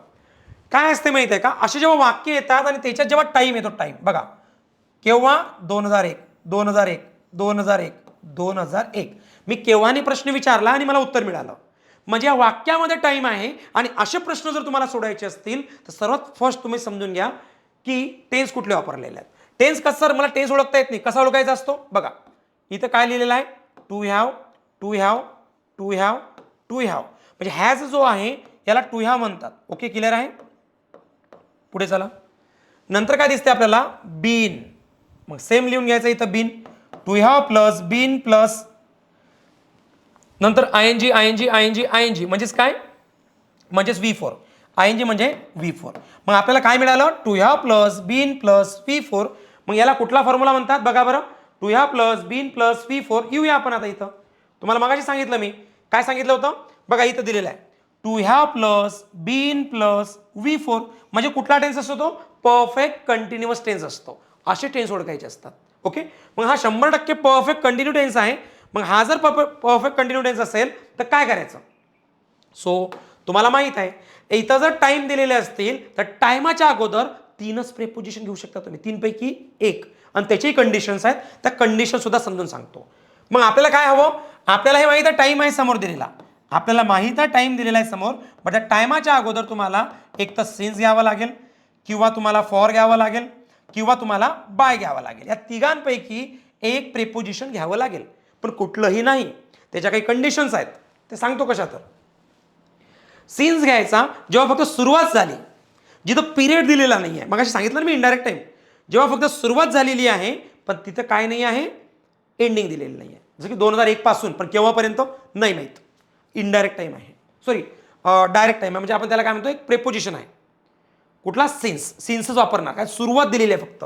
काय असते माहिती आहे का, असे जेव्हा वाक्य येतात आणि त्याच्यात जेव्हा टाईम येतो, टाईम बघा, केव्हा, 2001, 2001, 2001, 2001. मी केव्हानी प्रश्न विचारला आणि मला उत्तर मिळालं. म्हणजे या वाक्यामध्ये टाईम आहे. आणि असे प्रश्न जर तुम्हाला सोडायचे असतील तर सर्वात फर्स्ट तुम्ही समजून घ्या की टेन्स कुठले वापरलेले आहेत. टेन्स कसं, सर मला टेन्स ओळखता येत नाही, कसा ओळखायचा असतो बघा. इथं काय लिहिलेलं आहे, to have, to have, to have, to have. म्हणजे हॅज जो आहे याला टू हॅव म्हणतात. ओके, क्लिअर आहे. पुढे चला. नंतर काय दिसते आपल्याला, बीन. मग सेम लिहून घ्यायचं इथं, been. To have plus been plus नंतर आयएनजी, आयएनजी, आयएनजी, आयएनजी म्हणजेच काय, म्हणजेच व्ही फोर. आयएनजी म्हणजे व्ही फोर. मग आपल्याला काय मिळालं, to have plus been plus V four. मग याला कुठला फॉर्म्युला म्हणतात बघा बरं, to have plus been plus V four. येऊया आपण आता इथं. तुम्हाला मगाशी सांगितलं मी, काय सांगितलं होतं बघा, इथं दिलेलं आहे to have plus been plus V four. म्हणजे कुठला टेन्स असतो तो, परफेक्ट कंटिन्युअस टेन्स असतो. असे टेन्स ओळखायचे असतात. ओके. मग हा 100% परफेक्ट कंटिन्यू टेन्स आहे. मग हा जर परफेक्ट कंटिन्यू टेन्स असेल तर काय करायचं. सो तुम्हाला माहित आहे इथं जर टाइम दिलेले असतील तर टायमाच्या अगोदर 3च प्रेपोजिशन घेऊ शकता तुम्ही, 3 पैकी 1. आणि त्याची कंडिशन्स आहेत, त्या कंडिशन सुद्धा समजून सांगतो. मग आपल्याला काय हवं, आपल्याला हे माहित आहे टाइम आहे समोर दिलेला, आपल्याला माहित आहे टाइम दिलेला आहे समोर. बट त्या टायमाच्या अगोदर तुम्हाला एक तर सिन्स घ्यावा लागेल किंवा तुम्हाला फॉर घ्यावं लागेल किंवा तुम्हाला बाय घ्यावं लागेल. या तिघांपैकी एक प्रेपोजिशन घ्यावं लागेल. पण कुठलंही नाही, त्याच्या काही कंडिशन्स आहेत, ते सांगतो कशा. तर सीन्स घ्यायचा जेव्हा फक्त सुरुवात झाली, जिथं पिरियड दिलेला नाही आहे. मग अशी सांगितलं मी इनडायरेक्ट टाईम, जेव्हा फक्त सुरुवात झालेली आहे पण तिथं काय नाही आहे, एंडिंग दिलेली नाही आहे. जसं की 2001 पासून, पण केव्हापर्यंत नाही माहीत, इनडायरेक्ट टाईम आहे. सॉरी, डायरेक्ट टाईम आहे. म्हणजे आपण त्याला काय म्हणतो, एक प्रेपोजिशन आहे. कुठला, सिन्स. सिन्सच वापरणार, काय सुरुवात दिलेली आहे फक्त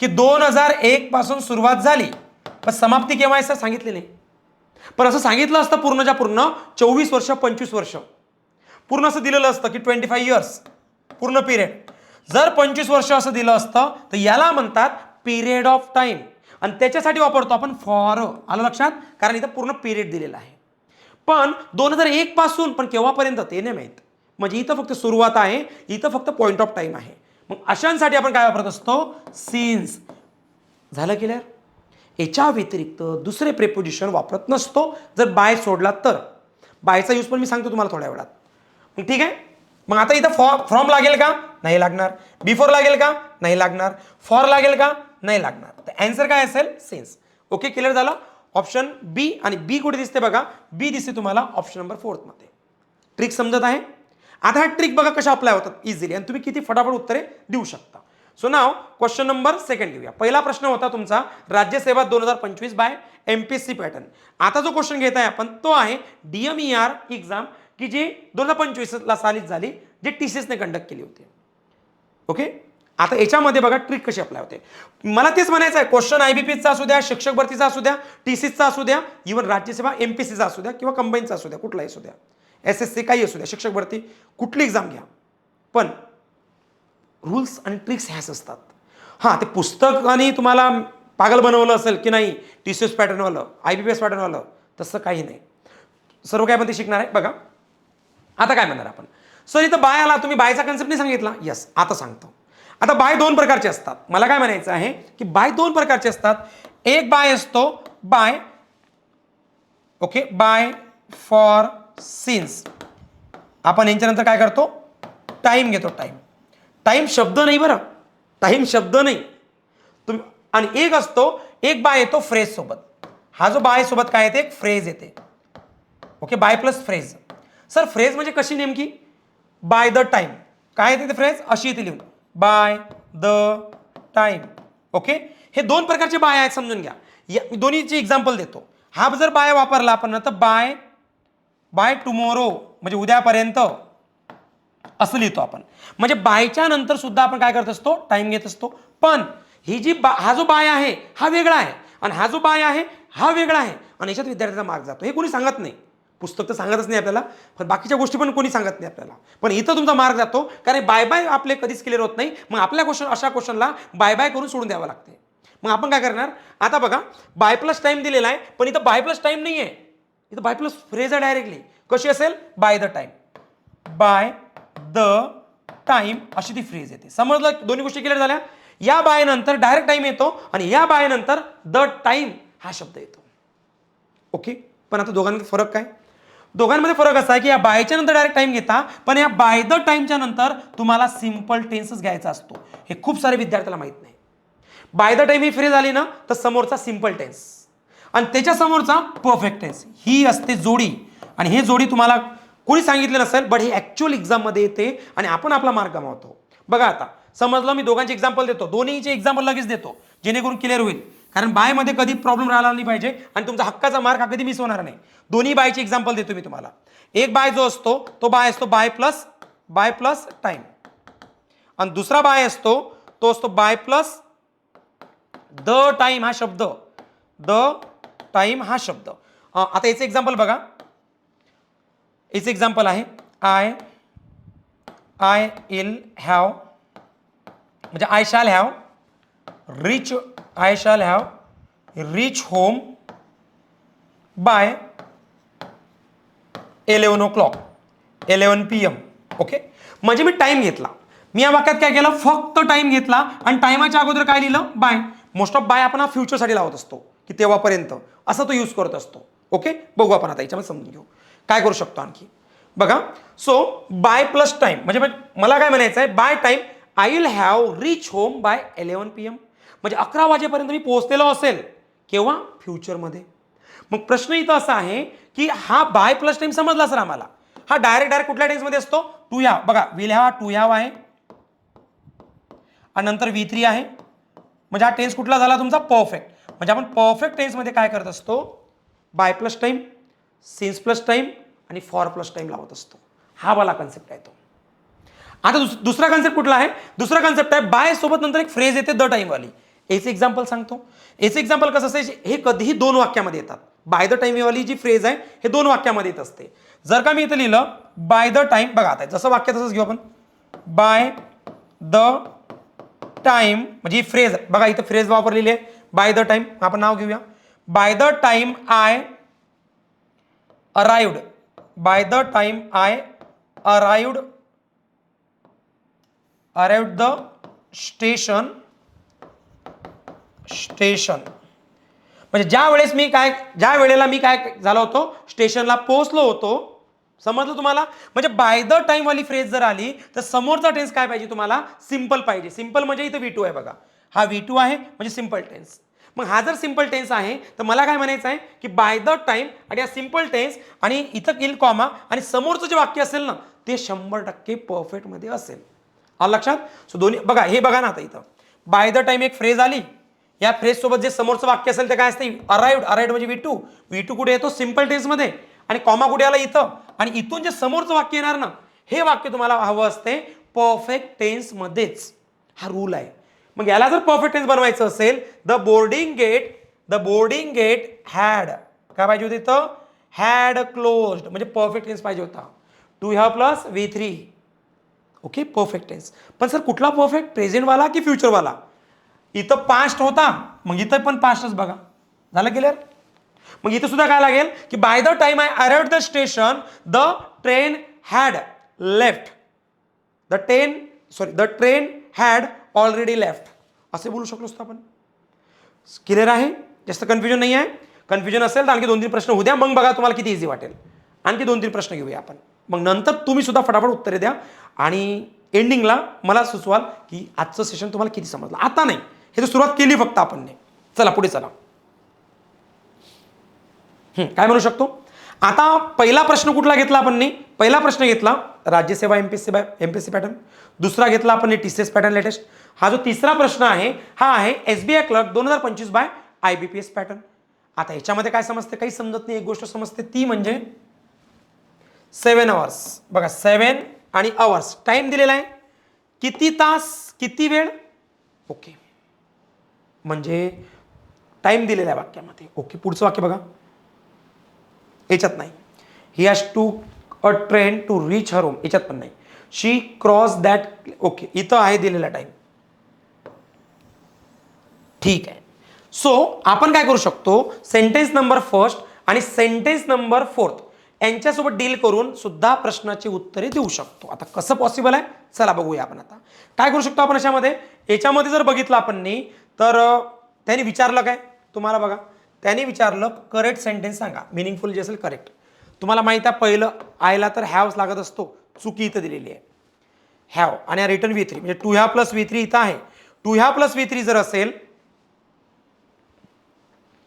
की 2001 पासून सुरुवात झाली, पण समाप्ती केव्हा आहे सर सांगितले नाही. पण असं सांगितलं असतं पूर्णच्या पूर्ण 24 वर्ष 25 वर्ष पूर्ण असं दिलेलं असतं की 25 इयर्स पूर्ण पिरियड. जर 25 वर्ष असं दिलं असतं तर याला म्हणतात पिरियड ऑफ टाइम, आणि त्याच्यासाठी वापरतो आपण फॉर. आलं लक्षात? कारण इथं पूर्ण पिरियड दिलेला आहे. पण 2001 पासून, पण केव्हापर्यंत ते नाही माहीत. म्हणजे इथं फक्त सुरुवात आहे, इथं फक्त पॉइंट ऑफ टाइम आहे. मग अशांसाठी आपण काय वापरत असतो? सिन्स. झालं क्लिअर? याच्या व्यतिरिक्त दुसरे प्रेपोजिशन वापरत नसतो जर बाय सोडला तर. बायचा यूज पण मी सांगतो तुम्हाला थोड्या वेळात. मग ठीक आहे. मग आता इथं फ्रॉम लागेल का? नाही लागणार. बिफोर लागेल का? नाही लागणार. फॉर लागेल का? नाही लागणार. तर अँसर काय असेल? सिन्स. ओके, क्लिअर झालं? ऑप्शन बी. आणि बी कुठे दिसते बघा? बी दिसते तुम्हाला ऑप्शन नंबर 4 मध्ये. ट्रिक समजत आहे? आता हा ट्रिक बघा कशा अप्लाय होतात इझिली, आणि तुम्ही किती फटाफट उत्तरे देऊ शकता. सो नाव क्वेश्चन नंबर 2 घेऊया. पहिला प्रश्न होता तुमचा राज्यसेवा 2025 बाय MPSC पॅटर्न. आता जो क्वेश्चन घेत आहे आपण तो आहे DMER एक्झाम, की जी 2025 सालीच झाली, जे TCS ने कंडक्ट केली होती. ओके, आता याच्यामध्ये बघा ट्रिक कशी अप्लाय होते. मला तेच म्हणायचं आहे, क्वेश्चन IBPचा असू द्या, शिक्षक भरतीचा असू द्या, TCSचा असू द्या, इव्हन राज्यसेवा MPSCचा असू द्या, किंवा कंबाईनचा असू द्या, कुठलाही असू द्या, SSC काही असू द्या, शिक्षक भरती कुठली एक्झाम घ्या, पण रूल्स आणि ट्रिक्स ह्याच असतात. हां, ते पुस्तकाने तुम्हाला पागल बनवलं असेल की नाही, TCS पॅटर्नवालं, IBPS पॅटर्नवालं, तसं काही नाही. सर्व काय पण ते शिकणार आहे. बघा आता काय म्हणणार आपण. सर इथं बाय आला, तुम्ही बायचा कन्सेप्ट नाही सांगितला. यस, आता सांगतो. आता बाय 2 प्रकारचे असतात. मला काय म्हणायचं आहे की बाय 2 प्रकारचे असतात. एक बाय असतो by, okay, by for since. आपण यांच्यानंतर काय करतो? टाइम घेतो. टाइम शब्द नाही बरं, टाइम शब्द नाही तुम्ही. आणि एक असतो, एक बाय येतो फ्रेज सोबत. हा जो बाय सोबत काय येते? एक फ्रेज येते. Okay, by plus phrase. Sir phrase म्हणजे कशी नेमकी? By the time. काय येते ते फ्रेज? अशी येते लिहून, बाय द टाइम. ओके, हे 2 प्रकारचे बाय आहेत, समजून घ्या. मी दोन्हीची एक्झाम्पल देतो. हा जर बाय वापरला आपण तर बाय टुमोरो म्हणजे उद्यापर्यंत असं लिहितो आपण. म्हणजे बायच्या नंतर सुद्धा आपण काय करत असतो? टाइम घेत असतो. पण ही जी हा जो बाय आहे हा वेगळा आहे, आणि हा जो बाय आहे हा वेगळा आहे, आणि याच्यात विद्यार्थ्याचा मार्क जातो. हे कोणी सांगत नाही. पुस्तक तर सांगतच नाही आपल्याला, पण बाकीच्या गोष्टी पण कोणी सांगत नाही आपल्याला. पण इथं तुमचा मार्क जातो, कारण बाय बाय आपले कधीच क्लिअर होत नाही. मग आपल्या अशा क्वेश्चनला बाय बाय करून सोडून द्यावं लागते. मग आपण काय करणार? आता बघा, बाय प्लस टाइम दिलेला आहे, पण इथं बाय प्लस टाइम नाही आहे, इथं बाय प्लस फ्रेज आहे डायरेक्टली. कशी असेल? Bye the time. Bye the time अशी ती फ्रेज येते. समजलं? दोन्ही गोष्टी क्लिअर झाल्या. या बाय नंतर डायरेक्ट टाइम येतो, आणि या बाय नंतर द टाइम हा शब्द येतो. ओके, पण आता दोघांमध्ये फरक काय? दोघांमध्ये फरक असा आहे की या बायच्या नंतर डायरेक्ट टाइम घेता, पण या बाय द टाइमच्या नंतर तुम्हाला सिंपल टेन्सच घ्यायचा असतो. हे खूप सारे विद्यार्थ्याला माहित नाही. Bye the time he phrase आली ना, तर समोरचा सिंपल टेन्स आणि त्याच्या समोरचा परफेक्ट टेन्स, ही असते जोडी. आणि हे जोडी तुम्हाला कोणी सांगितलं नसेल, बट हे ऍक्च्युअल एक्झाममध्ये येते, आणि आपण आपला मार्क गमावतो. बघा आता समजलं, मी दोघांची एक्झाम्पल देतो, दोन्हीचे एक्झाम्पल लगेच देतो, जेणेकरून क्लिअर होईल. कारण बायमध्ये कधी प्रॉब्लेम राहिला नाही पाहिजे, आणि तुमचा हक्काचा मार्क हा कधी मिस होणार नाही. दोन्ही बायची एक्झाम्पल देतो मी तुम्हाला. एक बाय जो असतो तो बाय असतो बाय प्लस टाइम, आणि दुसरा बाय असतो तो असतो बाय प्लस द टाइम हा शब्द. द टाइम हा शब्द. आता याचं एक्झाम्पल बघा. याचं एक्झाम्पल आहे आय विल हॅव, म्हणजे I shall have reach home by 11 o'clock 11 PM. Okay, म्हणजे मी टाइम घेतला. मी या वाक्यात काय केलं? फक्त टाइम घेतला, आणि टायमाच्या अगोदर काय लिहिलं? बाय. मोस्ट ऑफ बाय आपण हा फ्युचरसाठी लावत असतो, की तेव्हापर्यंत असा तो यूज करत असतो. ओके, बघू आपण आता याच्यामध्ये समजून घेऊ काय करू शकतो आणखी. बघा, सो बाय प्लस टाइम म्हणजे मला काय म्हणायचं आहे? By time I will have reach home by 11 PM, म्हणजे 11 वाजेपर्यंत मी पोहोचलेलो असेल. केव्हा? फ्युचरमध्ये. मग प्रश्न इथं असा आहे की हा बाय प्लस टाइम समजला सर आम्हाला, हा डायरेक्ट कुठल्या टेन्समध्ये असतो? To have. बघा, विल हॅव टू हॅव आहे, आणि नंतर V3 आहे, म्हणजे हा टेन्स कुठला झाला तुमचा? परफेक्ट. म्हणजे आपण परफेक्ट टेन्समध्ये काय करत असतो? By plus time, since plus time आणि फॉर प्लस टाइम लावत असतो. हा वाला कन्सेप्ट आहे तो. आता दुसरा कन्सेप्ट कुठला आहे? दुसरा कन्सेप्ट आहे बाय सोबत नंतर एक फ्रेज येते द टाइम वाली. याचं एक्झाम्पल सांगतो. याचं एक्झाम्पल कसं असायचे? हे कधीही 2 वाक्यामध्ये येतात. बाय द टाइम वाली जी फ्रेज आहे हे 2 वाक्यामध्ये येत असते. जर का मी इथं लिहिलं बाय द टाइम, बघा आता जसं वाक्य तसंच घेऊ आपण. बाय द टाइम म्हणजे ही फ्रेज बघा इथं फ्रेज वापरलेली आहे बाय द टाइम. आपण नाव घेऊया. Bye the time I arrived. Bye the time I arrived the station म्हणजे ज्या वेळेला मी काय झालो होतो स्टेशनला पोहोचलो होतो. समजलं तुम्हाला. म्हणजे बाय द टाइम वाली फ्रेज जर आली तर समोरचा टेन्स काय पाहिजे तुम्हाला सिंपल पाहिजे. सिंपल म्हणजे इथं V2 आहे बघा. हा V2 आहे म्हणजे सिंपल टेन्स. मग हा जर सिंपल टेन्स आहे तर मला काय म्हणायचं आहे की बाय द टाइम आणि हा सिंपल टेन्स आणि इथं येईल कॉमा आणि समोरचं जे वाक्य असेल ना ते 100% परफेक्ट मध्ये असेल. आलं लक्षात. सो दोन्ही बघा हे बघा ना आता इथं बाय द टाइम एक फ्रेज आली. या फ्रेज सोबत जे समोरचं वाक्य असेल ते काय असते अराइव्ड म्हणजे V2 कुठे येतो सिंपल टेन्स मध्ये आणि कॉमा कुठे आला इथं आणि इथून जे समोरचं वाक्य येणार ना हे वाक्य तुम्हाला हवं असते परफेक्ट टेन्स मध्येच. हा रूल आहे. मग याला जर परफेक्ट टेन्स बनवायचं असेल द बोर्डिंग गेट हॅड काय पाहिजे होतं इथं हॅड क्लोज्ड म्हणजे परफेक्ट टेन्स पाहिजे होता. To have plus V3 okay perfect tense. पण सर कुठला परफेक्ट प्रेझेंट वाला की फ्युचर वाला. इथं पास्ट होता मग इथं पण पास्टच बघा. झालं क्लिअर. मग इथं सुद्धा काय लागेल की bye the time I arrived the station the train had left. The train had already left असे बोलू शकलो असतो आपण. क्लिअर आहे. जास्त कन्फ्युजन नाही आहे. कन्फ्युजन असेल तर आणखी 2-3 प्रश्न होऊ द्या मग बघा तुम्हाला किती इझी वाटेल. आणखी 2-3 प्रश्न घेऊया आपण. मग नंतर तुम्ही सुद्धा फटाफट उत्तरे द्या आणि एंडिंगला मला सुचवाल की आजचं सेशन तुम्हाला किती समजलं. आता नाही हे तर सुरुवात केली फक्त आपण. चला पुढे चला. काय म्हणू शकतो. आता पहिला प्रश्न कुठला घेतला आपण. पहिला प्रश्न घेतला राज्यसेवा एमपीएससी पॅटर्न. दुसरा घेतला आपण TCS पॅटर्न लेटेस्ट. हा जो तिसरा प्रश्न आहे हा आहे SBI clerk 2025 by IBPS pattern. आता ह्याच्यामध्ये काय समजते काही समजत नाही. एक गोष्ट समजते ती म्हणजे 7 आवर्स बघा 7 आणि आवर्स टाइम दिलेला आहे. किती तास किती वेळ ओके म्हणजे टाइम दिलेला आहे वाक्यामध्ये. ओके पुढचं वाक्य बघा याच्यात नाही. He has to a train to reach her home याच्यात पण नाही. शी क्रॉस दॅट ओके इथं आहे दिलेला टाइम. ठीक आहे. सो आपण काय करू शकतो सेंटेन्स नंबर फर्स्ट आणि सेंटेन्स नंबर फोर्थ यांच्यासोबत डील करून सुद्धा प्रश्नाची उत्तरे देऊ शकतो. आता कसं पॉसिबल आहे चला बघूया आपण. आता काय करू शकतो आपण याच्यामध्ये जर बघितलं आपण तर त्यांनी विचारलं काय तुम्हाला बघा. त्यांनी विचारलं करेक्ट सेंटेन्स सांगा. मिनिंगफुल जे असेल करेक्ट. तुम्हाला माहिती आहे पहिलं आयला तर हॅव्स लागत असतो. चुकी इथं दिलेली आहे हॅव आणि रिटर्न V3 म्हणजे टू हॅव प्लस V3 इथं आहे. टू हॅव प्लस V3 जर असेल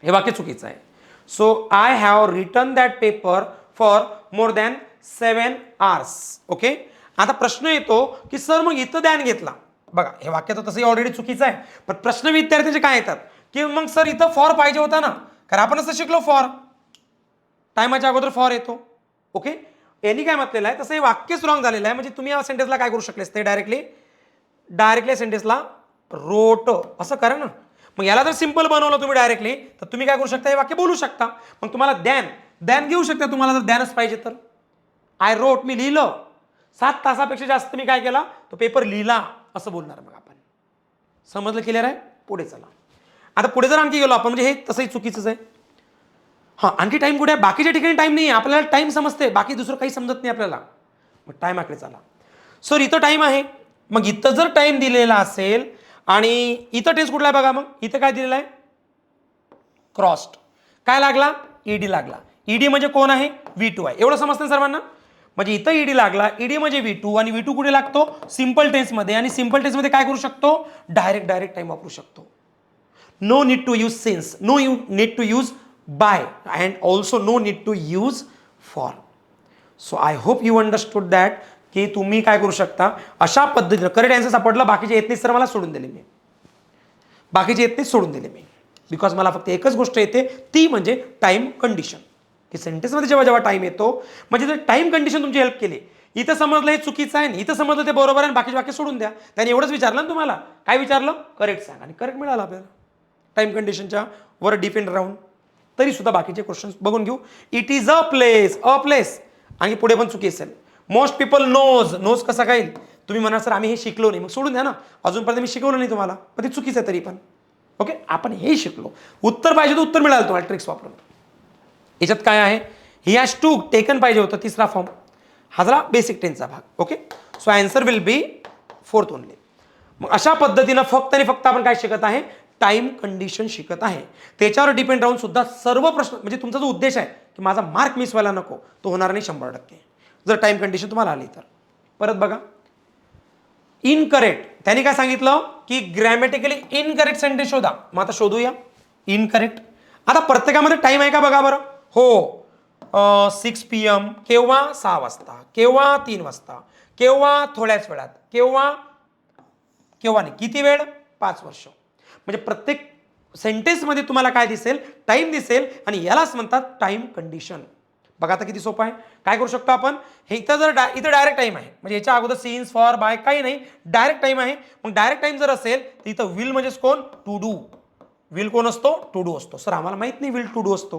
हे वाक्य चुकीचं आहे. So I have return that paper for more than 7 hours okay. आता प्रश्न येतो की सर मग इथं दॅन घेतला बघा हे वाक्य तर तसंही ऑलरेडी चुकीचं आहे. पण प्रश्न विद्यार्थ्यांचे काय येतात की मग सर इथं फॉर पाहिजे होता ना कारण आपण असं शिकलो फॉर टायमाच्या अगोदर फॉर येतो. ओके यांनी काय म्हटलेलं आहे तसं हे वाक्यच रॉंग झालेलं आहे. म्हणजे तुम्ही या सेंटेन्सला काय करू शकले ते डायरेक्टली सेंटेन्सला रोट असं करा ना. मग याला जर सिंपल बनवलं तुम्ही डायरेक्टली तर तुम्ही काय करू शकता हे वाक्य बोलू शकता. मग तुम्हाला दॅन घेऊ शकता तुम्हाला जर दॅनच पाहिजे तर. आय रोट मी लिहिलं 7 तासापेक्षा जास्त मी काय केला तो पेपर लिहिला असं बोलणार. मग आपण समजलं क्लिअर आहे. पुढे चला. आता पुढे जर आणखी गेलो आपण म्हणजे हे तसंही चुकीचंच आहे. हां आणखी टाइम कुठे आहे बाकीच्या ठिकाणी टाइम नाही आहे. आपल्याला टाइम समजते बाकी दुसरं काही समजत नाही आपल्याला. मग टाइम आकडे चला. सर इथं टाइम आहे मग इथं जर टाइम दिलेला असेल आणि इथं टेन्स कुठला आहे बघा. मग इथं काय दिलेलं आहे क्रॉस्ड. काय लागला ईडी लागला. ईडी म्हणजे कोण आहे V2 आहे. एवढं समजतं सर्वांना. म्हणजे इथं ईडी लागला. ईडी म्हणजे V2 आणि V2 कुठे लागतो सिंपल टेन्समध्ये. आणि सिंपल टेन्समध्ये काय करू शकतो डायरेक्ट टाइम वापरू शकतो. No need to use since no need to use by and also no need to use for. So I hope you understood that की तुम्ही काय करू शकता अशा पद्धतीनं करेक्ट आन्सर सापडलं. बाकीचे येत नाही सर मला सोडून दिले मी. बाकीचे येत नाही सोडून दिले मी. बिकॉज मला फक्त एकच गोष्ट येते ती म्हणजे टाइम कंडिशन. की सेंटेन्समध्ये जेव्हा टाइम येतो म्हणजे जर टाइम कंडिशन तुमची हेल्प केली. इथं समजलं हे चुकीचं आहे इथं समजलं ते बरोबर आहे बाकीचे वाक्य सोडून द्या. त्याने एवढंच विचारलं ना तुम्हाला काय विचारलं करेक्ट सांग आणि करेक्ट मिळालं आपल्याला टाइम कंडिशनच्या वर डिपेंड राहून. तरी सुद्धा बाकीचे क्वेश्चन्स बघून घेऊ. इट इज अ प्लेस आणि पुढे पण चुकी असेल. मोस्ट पीपल नोज कसा काय तुम्ही म्हणा सर आम्ही हे शिकलो नाही, मग सोडून द्या ना, अजूनपर्यंत मी शिकवलं नाही तुम्हाला, पण ते चुकीचं आहे तरी पण. ओके, आपण हे शिकलो, उत्तर पाहिजे तर उत्तर मिळालं तुम्हाला ट्रिक्स वापरून. याच्यात काय आहे, ही हॅज टू टेकन पाहिजे होतं तिसरा फॉर्म, हा जरा बेसिक टेन्सचा भाग. Okay, so answer will be fourth only. मग अशा पद्धतीनं फक्त आणि फक्त आपण काय शिकत आहे, टाइम कंडिशन शिकत आहे. त्याच्यावर डिपेंड राहून सुद्धा सर्व प्रश्न, म्हणजे तुमचा जो उद्देश आहे की माझा मार्क मिस व्हायला नको, तो होणार नाही 100%, जर टाइम कंडिशन तुम्हाला आली तर. परत बघा, इनकरेक्ट, त्याने काय सांगितलं की ग्रॅमॅटिकली इनकरेक्ट सेंटेन्स शोधा. मग आता शोधूया इनकरेक्ट. आता प्रत्येकामध्ये टाइम आहे का बघा बरं. हो, 6 PM, केव्हा 6 वाजता, केव्हा 3 वाजता, केव्हा थोड्याच वेळात, केव्हा केव्हा नाही, किती वेळ, 5 वर्ष. म्हणजे प्रत्येक सेंटेन्समध्ये तुम्हाला काय दिसेल, टाइम दिसेल, आणि यालाच म्हणतात टाइम कंडिशन. बघा आता किती सोपं आहे. काय करू शकतो आपण, हे इथं जर इथं डायरेक्ट टाइम आहे, म्हणजे याच्या अगोदर सिन्स, फॉर, बाय काही नाही, डायरेक्ट टाइम आहे. मग डायरेक्ट टाइम जर असेल तर इथं विल म्हणजेच कोण, टू डू. विल कोण असतो, टू डू असतो. सर आम्हाला माहित नाही विल टू डू असतो.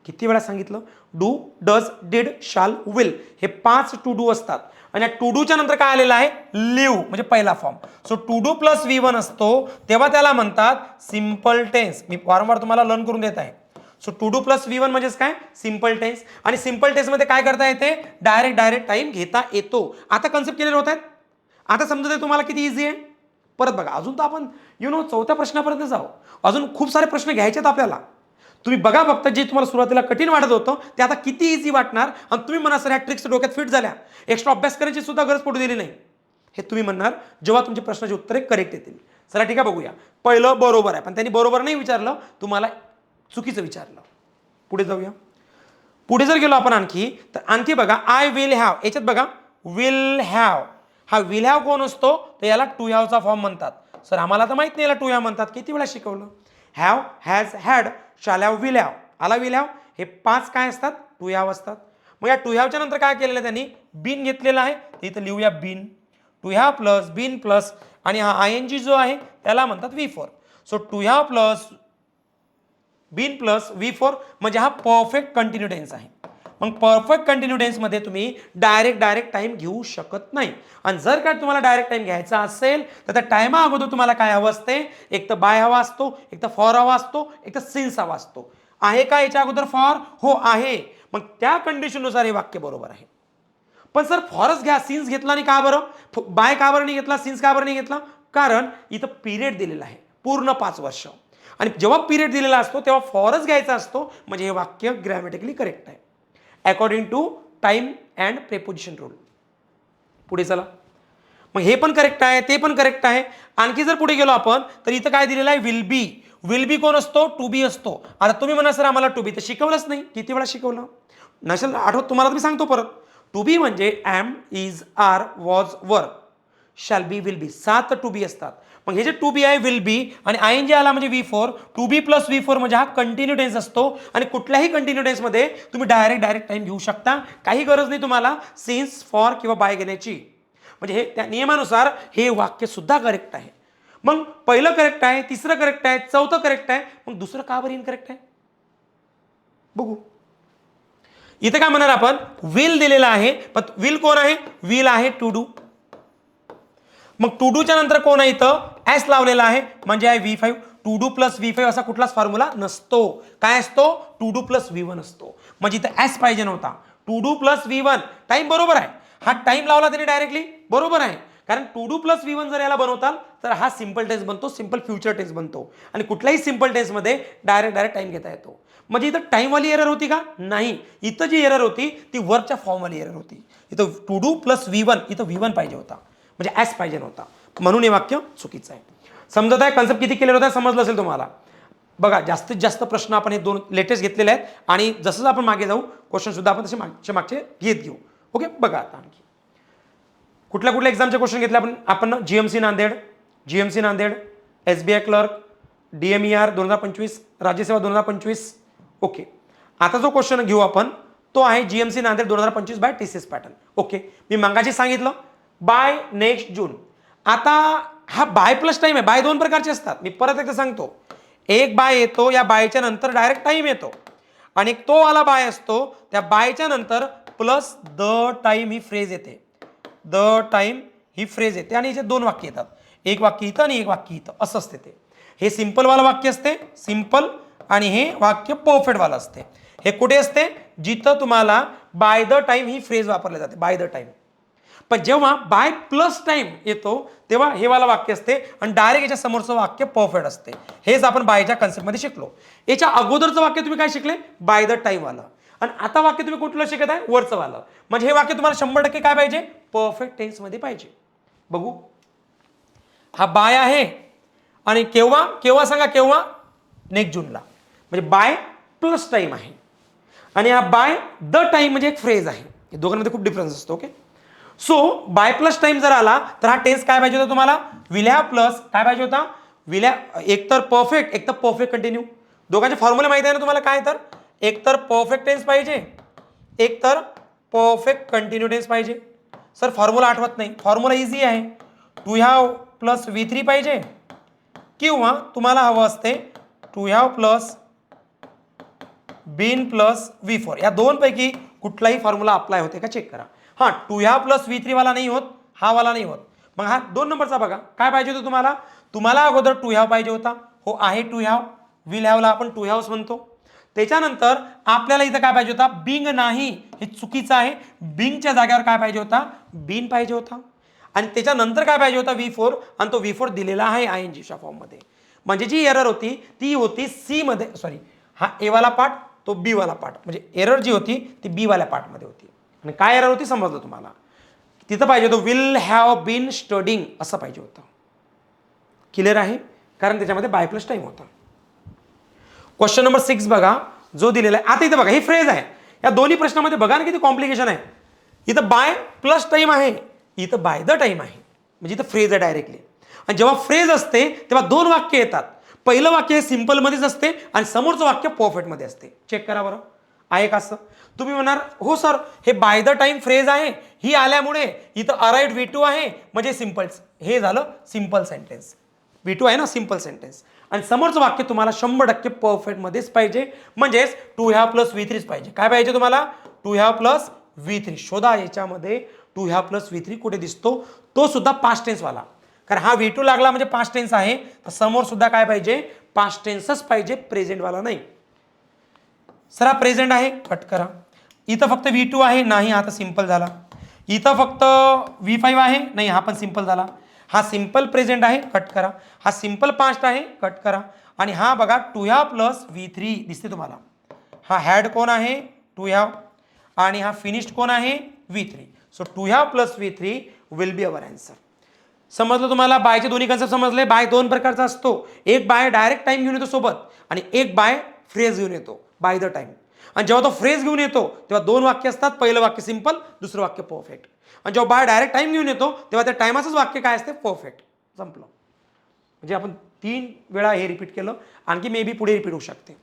किती वेळा सांगितलं, डू, डज, डिड, शाल, विल, हे 5 टू डू असतात. आणि टू डूच्या नंतर काय आलेलं आहे, लिव्ह, म्हणजे पहिला form. So to do plus V1 असतो, तेव्हा त्याला म्हणतात सिंपल टेन्स. मी वारंवार तुम्हाला लर्न करून देत आहे. So to do plus V1 म्हणजेच काय, सिंपल टेन्स. आणि सिंपल टेन्स मध्ये काय करता येते, डायरेक्ट टाइम घेता येतो. आता कन्सेप्ट क्लिअर होत आहेत. आता समजत आहे तुम्हाला किती इझी आहे. परत बघा, अजून तर आपण चौथ्या प्रश्नापर्यंत जाऊ. अजून खूप सारे प्रश्न घ्यायचे आपल्याला. तुम्ही बघा फक्त जे तुम्हाला सुरुवातीला कठीण वाटत होतं ते आता किती इझी वाटणार. आणि तुम्ही म्हणा सर ह्या ट्रिक्स डोक्यात फिट झाल्या, एक्स्ट्रा अभ्यास करायची सुद्धा गरज पडू दिली नाही, हे तुम्ही म्हणणार जेव्हा तुमच्या प्रश्नाची उत्तरे करेक्ट येतील. चला ठीक आहे, बघूया. पहिलं बरोबर आहे, पण त्यांनी बरोबर नाही विचारलं, तुम्हाला चुकीचं विचारलं. पुढे जाऊया. पुढे जर गेलो आपण आणखी, तर आणखी बघा, आय विल हॅव. याच्यात बघा, विल हॅव, हा विल हॅव कोण असतो, तर याला टू हॅवचा फॉर्म म्हणतात. सर आम्हाला तर माहित नाही याला टू हॅव म्हणतात, किती वेळा शिकवलं. Have, has, had, shall have, will have, आला विल हॅव, हे 5 काय असतात, टू हॅव असतात. मग या टू हॅवच्या नंतर काय केलेलं त्यांनी, बीन घेतलेला आहे, इथं लिहूया been. To have plus been plus, आणि हा ING जो आहे त्याला म्हणतात V4. So to have plus been plus V4 म्हणजे हा परफेक्ट कंटिन्यू टेन्स आहे. मग परफेक्ट कंटिन्यू टेन्समध्ये तुम्ही डायरेक्ट टाइम घेऊ शकत नाही. आणि जर काय तुम्हाला डायरेक्ट टाइम घ्यायचा असेल तर त्या टाइमा अगोदर तुम्हाला काय हवं असते, एक तर बाय हवा असतो, एक तर फॉर हवा असतो, एक तर सिन्स हवा असतो. आहे का याच्या अगोदर फॉर, हो आहे. मग त्या कंडिशननुसार हे वाक्य बरोबर आहे. पण सर फॉरच घ्या, सिन्स घेतला नाही का बरं, बाय का बरं नाही घेतला, सिन्स का बरं नाही घेतला, कारण इथं पिरियड दिलेला आहे पूर्ण 5 वर्ष. आणि जेव्हा पिरियड दिलेला असतो तेव्हा फॉरच घ्यायचा असतो, म्हणजे हे वाक्य ग्रॅमॅटिकली करेक्ट आहे according to time and preposition rule. पुढे चला. मग हे पण करेक्ट आहे, ते पण करेक्ट आहे. आणखी जर पुढे गेलो आपण तर इथं काय दिलेलं आहे, विल बी. विल बी कोण असतो, टू बी असतो. आता तुम्ही म्हणा सर आम्हाला टू बी तर शिकवलंच नाही, किती वेळा शिकवलं नसेल आठवत तुम्हाला, तुम्ही सांगतो परत. टू बी म्हणजे am, is, are, was, were, shall be, will be, 7 to be असतात. मग हे जे टू बी आहे विल बी, आणि ING आला म्हणजे V4. To be plus V4 म्हणजे हा कंटिन्यू टेन्स असतो. आणि कुठल्याही कंटिन्यू टेन्समध्ये तुम्ही डायरेक्ट टाइम घेऊ शकता, काही गरज नाही तुम्हाला सिन्स, फॉर किंवा बाय घेण्याची. म्हणजे हे त्या नियमानुसार हे वाक्य सुद्धा करेक्ट आहे. मग पहिलं करेक्ट आहे, तिसरं करेक्ट आहे, चौथं करेक्ट आहे, मग दुसरं का बरं इनकरेक्ट आहे बघू. इथे काय म्हणणार आपण, विल दिलेला आहे, पण विल कोण आहे, विल आहे टू डू. मग टू डूच्या नंतर कोण आहे, इथं एस लावलेला आहे, म्हणजे आहे V5. To do plus V5 असा कुठलाच फॉर्म्युला नसतो. काय असतो, टू डू प्लस V1 असतो. म्हणजे इथं एस पाहिजे नव्हता, to do plus V1. Time बरोबर आहे, हा टाइम लावला तरी डायरेक्टली बरोबर आहे, कारण टू डू प्लस V1 जर याला बनवताल तर हा सिंपल टेन्स बनतो, सिंपल फ्युचर टेन्स बनतो. आणि कुठल्याही सिंपल टेन्समध्ये डायरेक्ट टाइम घेता येतो. म्हणजे इथं टाइमवाली एरर होती का, नाही. इथं जी एरर होती ती वरच्या फॉर्मवाली एरर होती. इथं टू डू प्लस V1, इथं V1 पाहिजे होता, म्हणजे एस पाहिजे नव्हता, म्हणून हे वाक्य चुकीचं आहे. समजत आहे, कन्सेप्ट किती क्लिअर होता, समजलं असेल तुम्हाला. बघा जास्तीत जास्त प्रश्न आपण हे 2 लेटेस्ट घेतलेले आहेत, आणि जसं आपण मागे जाऊ क्वेश्चन सुद्धा आपण तसे मागचे घेत घेऊ. ओके, बघा आता आणखी कुठल्या एक्झामचे क्वेश्चन घेतले आपण GMC Nanded, SBI clerk, DMER 2025, राज्यसेवा 2025. ओके, आता जो क्वेश्चन घेऊ आपण तो आहे GMC Nanded 2025 by TCS pattern. Okay, मी मागाशी सांगितलं बाय नेक्स्ट जून. आता हा बाय प्लस टाइम आहे, बाय 2 प्रकारचे असतात. मी परत एकदा सांगतो, एक बाय येतो, या बायच्या नंतर डायरेक्ट टाइम येतो, आणि एक तो वाला बाय असतो, त्या बायच्या नंतर plus the time he phrase येते. द टाइम ही फ्रेज येते आणि याचे दोन वाक्य येतात, एक वाक्य इथं आणि एक वाक्य इथं, असं असते ते. हे सिम्पलवालं वाक्य असते, सिम्पल, आणि हे वाक्य परफेक्टवालं असते. हे कुठे असते, जिथं तुम्हाला bye the time he phrase वापरली जाते, बाय द टाइम. पण जेव्हा बाय प्लस टाइम येतो तेव्हा हे वाला वाक्य असते आणि डायरेक्ट याच्या समोरचं वाक्य परफेक्ट असते. हेच आपण बायच्या कन्सेप्टमध्ये शिकलो. याच्या अगोदरचं वाक्य तुम्ही काय शिकले, बाय द टाइम वाला, आणि आता वाक्य तुम्ही कुठलं शिकत आहे, वरचं वाला. म्हणजे हे वाक्य तुम्हाला 100% काय पाहिजे, परफेक्ट टेन्स मध्ये पाहिजे. बघू, हा बाय आहे आणि केव्हा केव्हा सांगा, केव्हा, नेक्स्ट जूनला, म्हणजे बाय प्लस टाइम आहे. आणि हा बाय द टाइम म्हणजे एक फ्रेज आहे. या दोघांमध्ये खूप डिफरन्स असतो. Okay, so by plus time जर आला तर हा टेन्स काय पाहिजे होता तुम्हाला, विल हॅव प्लस काय पाहिजे होता, विल हॅव, एक तर परफेक्ट, एक तर परफेक्ट कंटिन्यू. दोघांचे फॉर्म्युला माहिती आहे ना तुम्हाला, काय तर एक तर परफेक्ट टेन्स पाहिजे, एक तर परफेक्ट कंटिन्यू टेन्स पाहिजे. सर फॉर्म्युला आठवत नाही, फॉर्म्युला इझी आहे, टू हॅव प्लस V3 पाहिजे, किंवा तुम्हाला हवं असते to have plus been plus V4. या दोन पैकी कुठलाही फॉर्म्युला अप्लाय होते का चेक करा. हा टू हॅव प्लस V3 वाला नाही होत, हा वाला नाही होत. मग हा 2 नंबरचा बघा, काय पाहिजे होतं तुम्हाला, तुम्हाला अगोदर टू हॅव पाहिजे होता, हो आहे टू हॅव, विल हॅवला आपण टू हॅव्स म्हणतो. त्याच्यानंतर आपल्याला इथं काय पाहिजे होता, बिंग नाही, हे चुकीचं आहे. बिंगच्या जागेवर काय पाहिजे होता, बीन पाहिजे होता. आणि त्याच्यानंतर काय पाहिजे होता, V4, आणि तो V4 दिलेला आहे INGच्या फॉर्ममध्ये. म्हणजे जी एरर होती ती होती सी मध्ये, सॉरी, हा ए वाला पार्ट, तो बी वाला पार्ट, म्हणजे एरर जी होती ती बी वाल्या पार्टमध्ये होती. आणि काय एरर होती समजलं तुम्हाला, तिथं पाहिजे होतं विल हॅव बीन स्टडिंग असं पाहिजे होतं. क्लिअर आहे, कारण त्याच्यामध्ये बाय प्लस टाइम होता. क्वेश्चन नंबर 6 बघा, जो दिलेला आहे. आता इथं बघा, ही फ्रेज आहे. या दोन्ही प्रश्नामध्ये बघा ना किती कॉम्प्लिकेशन आहे. इथं बाय प्लस टाइम आहे, इथं बाय द टाइम आहे, म्हणजे इथं फ्रेज आहे डायरेक्टली. आणि जेव्हा फ्रेज असते तेव्हा दोन वाक्य येतात. पहिलं वाक्य हे सिम्पल मध्येच असते आणि समोरचं वाक्य परफेक्ट मध्ये असते. चेक करा बरं, आहे का असं. तुम्ही म्हणणार हो सर, हे बाय द टाइम फ्रेज आहे, ही आल्यामुळे इथं अराइव्ड V2 आहे, म्हणजे सिम्पल, हे झालं सिम्पल सेंटेन्स. V2 आहे ना, सिम्पल सेंटेन्स. आणि समोरचं वाक्य तुम्हाला 100% परफेक्ट मध्येच पाहिजे, म्हणजेच टू हॅव प्लस V3 पाहिजे. काय पाहिजे तुम्हाला, टू हॅव प्लस V3. शोधा याच्यामध्ये टू हॅव प्लस V3 कुठे दिसतो, तो सुद्धा पास्ट टेन्स वाला. कारण हा V2 लागला म्हणजे पास्ट टेन्स आहे, तर समोर सुद्धा काय पाहिजे, पास्ट टेन्सच पाहिजे, प्रेझेंट वाला नाही. सर हा प्रेझेंट आहे, कट करा. इथं फक्त V2 आहे, नाही, हा तर सिंपल झाला. इथं फक्त V5 आहे, नाही, हा पण सिंपल झाला. हा सिंपल प्रेझेंट आहे, कट करा. हा सिंपल पास्ट आहे, कट करा. आणि हा बघा टू हॅव प्लस V3 दिसते तुम्हाला. हा हॅड कोण आहे, टू हॅव, आणि हा फिनिश्ड कोण आहे, V3. So to have plus V3 will be our answer. समजलं तुम्हाला, बायचे दोन्ही कन्सेप्ट समजले. बाय दोन प्रकारचा असतो, एक बाय डायरेक्ट टाइम घेऊन येतो सोबत, आणि एक बाय फ्रेज घेऊन येतो, बाय द टाइम. आणि जेव्हा तो फ्रेज घेऊन येतो तेव्हा दोन वाक्य असतात, पहिलं वाक्य सिंपल, दुसरं वाक्य परफेक्ट. आणि जेव्हा बाय डायरेक्ट टाइम घेऊन येतो तेव्हा त्या टायमाचंच वाक्य काय असते, परफेक्ट. संपलं. म्हणजे आपण 3 वेळा हे रिपीट केलं, आणखी मे बी पुढे रिपीट होऊ शकते.